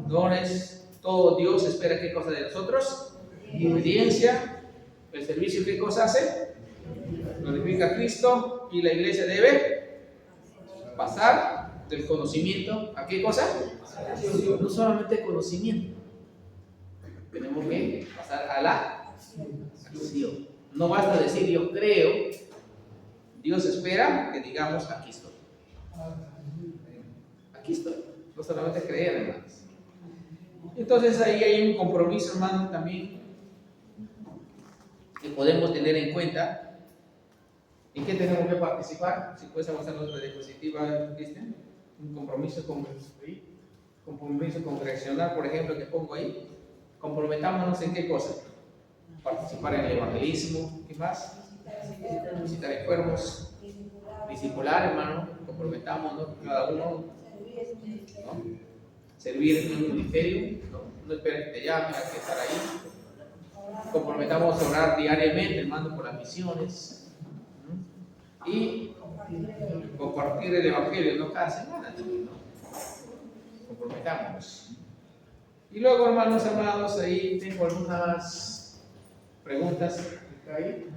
dones, todo Dios espera qué cosa de nosotros, obediencia. El servicio, ¿qué cosa hace? Glorifica a Cristo, y la iglesia debe pasar del conocimiento a qué cosa, no solamente conocimiento, tenemos que pasar a la acción. No basta decir yo creo, Dios espera que digamos aquí estoy. Aquí estoy, no solamente creer, hermanos. Entonces ahí hay un compromiso, hermano, también que podemos tener en cuenta. ¿En qué tenemos que participar? Si puedes avanzar nuestra diapositiva, Cristian. Un compromiso congregacional, por ejemplo, que pongo ahí. Comprometámonos en qué cosa. Participar en el evangelismo, ¿qué más? Visitar enfermos, discipular, hermano, comprometámonos cada uno, ¿no? Servir en un ministerio, no esperes que te llamen, hay que estar ahí. Comprometamos a orar diariamente, hermano, por las misiones, ¿no? Y compartir el evangelio, no cada semana también, ¿no? Comprometámonos. Y luego, hermanos amados, ahí tengo algunas preguntas ahí.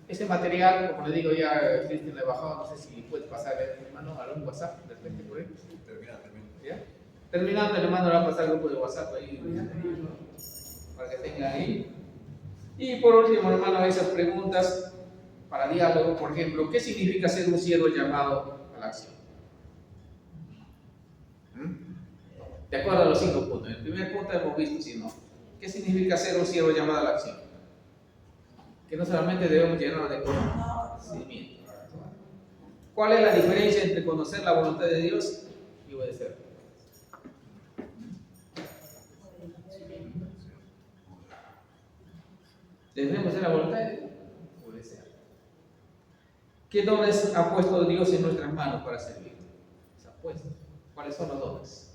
Este material, como le digo, ya Cristian le he bajado, no sé si puede pasar, hermano, a un WhatsApp, de repente por ahí. Termina. ¿Ya? Terminando, el hermano le va a pasar el grupo de WhatsApp ahí, para que tenga ahí. Y por último, hermano, esas preguntas para diálogo, por ejemplo, ¿qué significa ser un siervo llamado a la acción? De acuerdo a los 5 puntos. En el primer punto hemos visto, si no. ¿Qué significa ser un siervo llamado a la acción? Que no solamente debemos llenarnos de conocimiento. ¿Cuál es la diferencia entre conocer la voluntad de Dios y obedecer? Debemos hacer la voluntad de Dios, obedecer. ¿Qué dones ha puesto Dios en nuestras manos para servir? Se ha puesto. ¿Cuáles son los dones?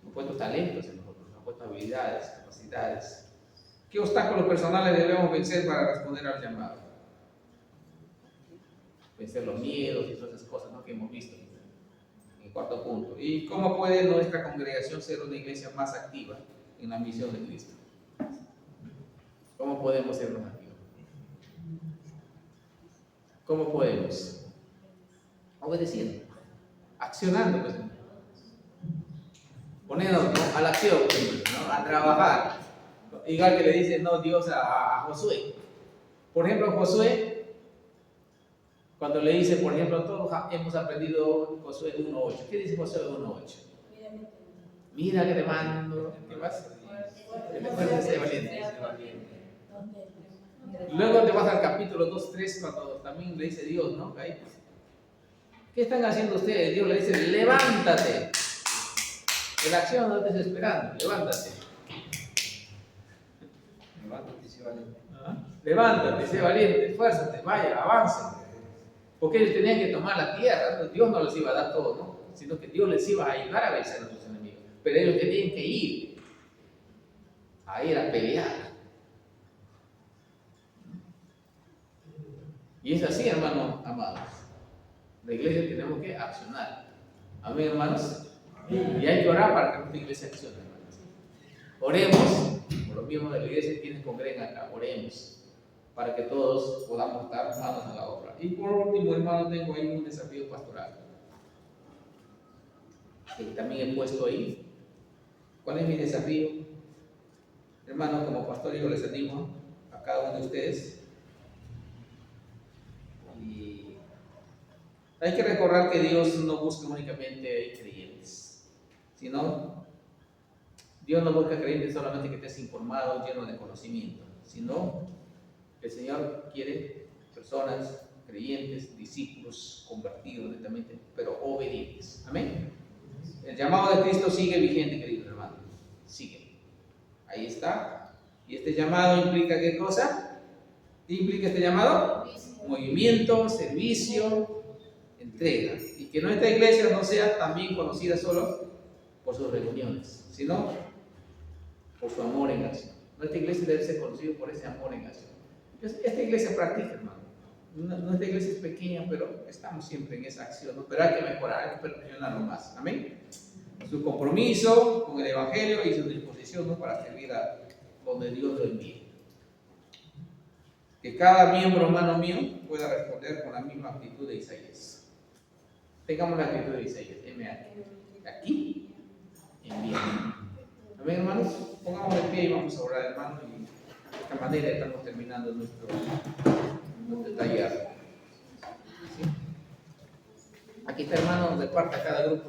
Ha puesto talentos en nosotros, ha puesto habilidades, capacidades. ¿Qué obstáculos personales debemos vencer para responder al llamado? Vencer los miedos y todas esas cosas, ¿no?, que hemos visto en el cuarto punto. ¿Y cómo puede nuestra congregación ser una iglesia más activa en la misión de Cristo? ¿Cómo podemos ser más activos? ¿Cómo podemos? Obedeciendo, accionando, pues, poniéndonos, ¿no?, a la acción, ¿no?, a trabajar. Igual que le dice, no, Dios a Josué. Por ejemplo, Josué, cuando le dice, por ejemplo, todos hemos aprendido Josué 1.8. ¿Qué dice Josué 1.8? Mira que te mando. ¿Qué más? Que te mando que sea valiente. Luego te vas al capítulo 2.3, cuando también le dice Dios, ¿no? Ahí, ¿qué están haciendo ustedes? Dios le dice, levántate. En la acción no estés esperando, levántate. Levántate y sé valiente. Levántate, sé valiente, esfuérzate, vaya, avance. Porque ellos tenían que tomar la tierra, Dios no les iba a dar todo, ¿no?, sino que Dios les iba a ayudar a vencer a sus enemigos. Pero ellos tenían que ir a pelear. Y es así, hermanos amados. La iglesia tenemos que accionar. Amén, hermanos. Y hay que orar para que nuestra iglesia accione, hermanos. Oremos por los miembros de la iglesia, quienes congregan acá, oremos para que todos podamos estar manos a la obra. Y por último, hermano, tengo ahí un desafío pastoral que también he puesto ahí. ¿Cuál es mi desafío? Hermanos, como pastor yo les animo a cada uno de ustedes. Y hay que recordar que Dios no busca únicamente creyentes, sino Dios no busca creyentes solamente que estés informado, lleno de conocimiento, sino el Señor quiere personas creyentes, discípulos, convertidos netamente, pero obedientes. Amén. El llamado de Cristo sigue vigente, queridos hermanos. Sigue. Ahí está. Y este llamado implica ¿qué cosa? ¿Qué implica este llamado? Movimiento, servicio, entrega. Y que nuestra iglesia no sea también conocida solo por sus reuniones, sino por su amor en acción. Nuestra iglesia debe ser conocida por ese amor en acción. Esta iglesia practica, hermano. Nuestra iglesia es pequeña, pero estamos siempre en esa acción, ¿no? Pero hay que mejorar, hay que perfeccionarlo más. Amén. Su compromiso con el Evangelio y su disposición, ¿no?, para servir a donde Dios lo envíe. Que cada miembro, hermano mío, pueda responder con la misma actitud de Isaías. Tengamos la actitud de Isaías. Aquí, envíame. Amén, hermanos. Pongamos de pie y vamos a orar, hermanos. Y de esta manera estamos terminando nuestro taller. ¿Sí? Aquí está, hermanos, reparte a cada grupo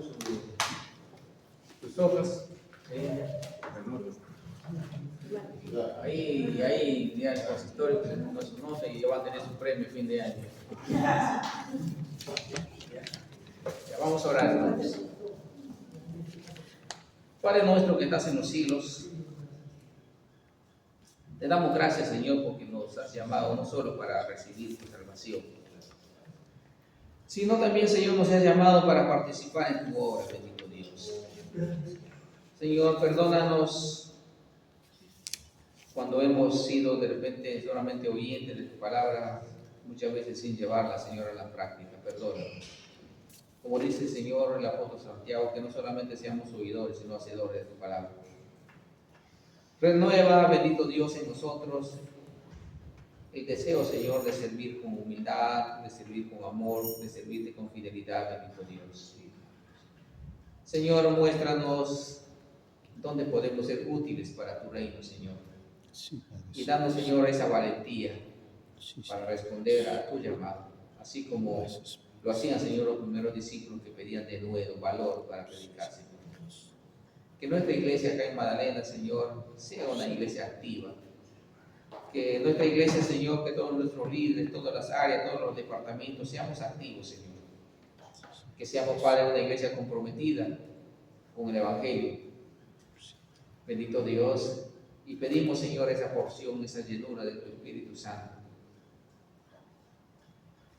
sus hojas. Ahí ya el consistorio que se ponga su nota y ya va a tener su premio a fin de año. Ya vamos a orar, hermanos. Padre nuestro que estás en los siglos, te damos gracias, Señor, porque nos has llamado no solo para recibir tu salvación, sino también, Señor, nos has llamado para participar en tu obra, bendito Dios. Señor, perdónanos cuando hemos sido de repente solamente oyentes de tu palabra, muchas veces sin llevarla, Señor, a la práctica. Perdónanos. Como dice el Señor, el apóstol Santiago, que no solamente seamos oidores, sino hacedores de tu palabra. Renueva, bendito Dios, en nosotros el deseo, Señor, de servir con humildad, de servir con amor, de servirte con fidelidad, bendito Dios. Señor, muéstranos dónde podemos ser útiles para tu reino, Señor. Y danos, Señor, esa valentía para responder a tu llamado, así como lo hacían, Señor, los primeros discípulos que pedían de nuevo valor para predicar, Señor. Que nuestra iglesia acá en Magdalena, Señor, sea una iglesia activa, Que nuestra iglesia, Señor, que todos nuestros líderes, todas las áreas, todos los departamentos, seamos activos, Señor. Que seamos, Padre, una iglesia comprometida con el Evangelio. Bendito Dios. Y pedimos, Señor, esa porción, esa llenura de tu Espíritu Santo.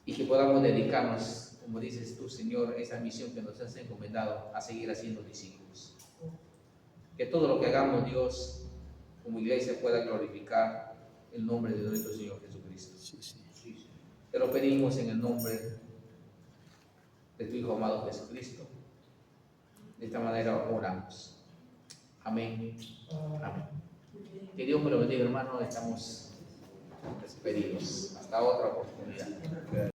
Y que podamos dedicarnos, como dices tú, Señor, esa misión que nos has encomendado, a seguir haciendo discípulos. Que todo lo que hagamos, Dios, como iglesia, pueda glorificar el nombre de nuestro Señor Jesucristo. Te lo pedimos en el nombre de tu Hijo amado Jesucristo. De esta manera oramos. Amén. Amén. Que Dios me lo bendiga, hermano. Estamos despedidos. Hasta otra oportunidad.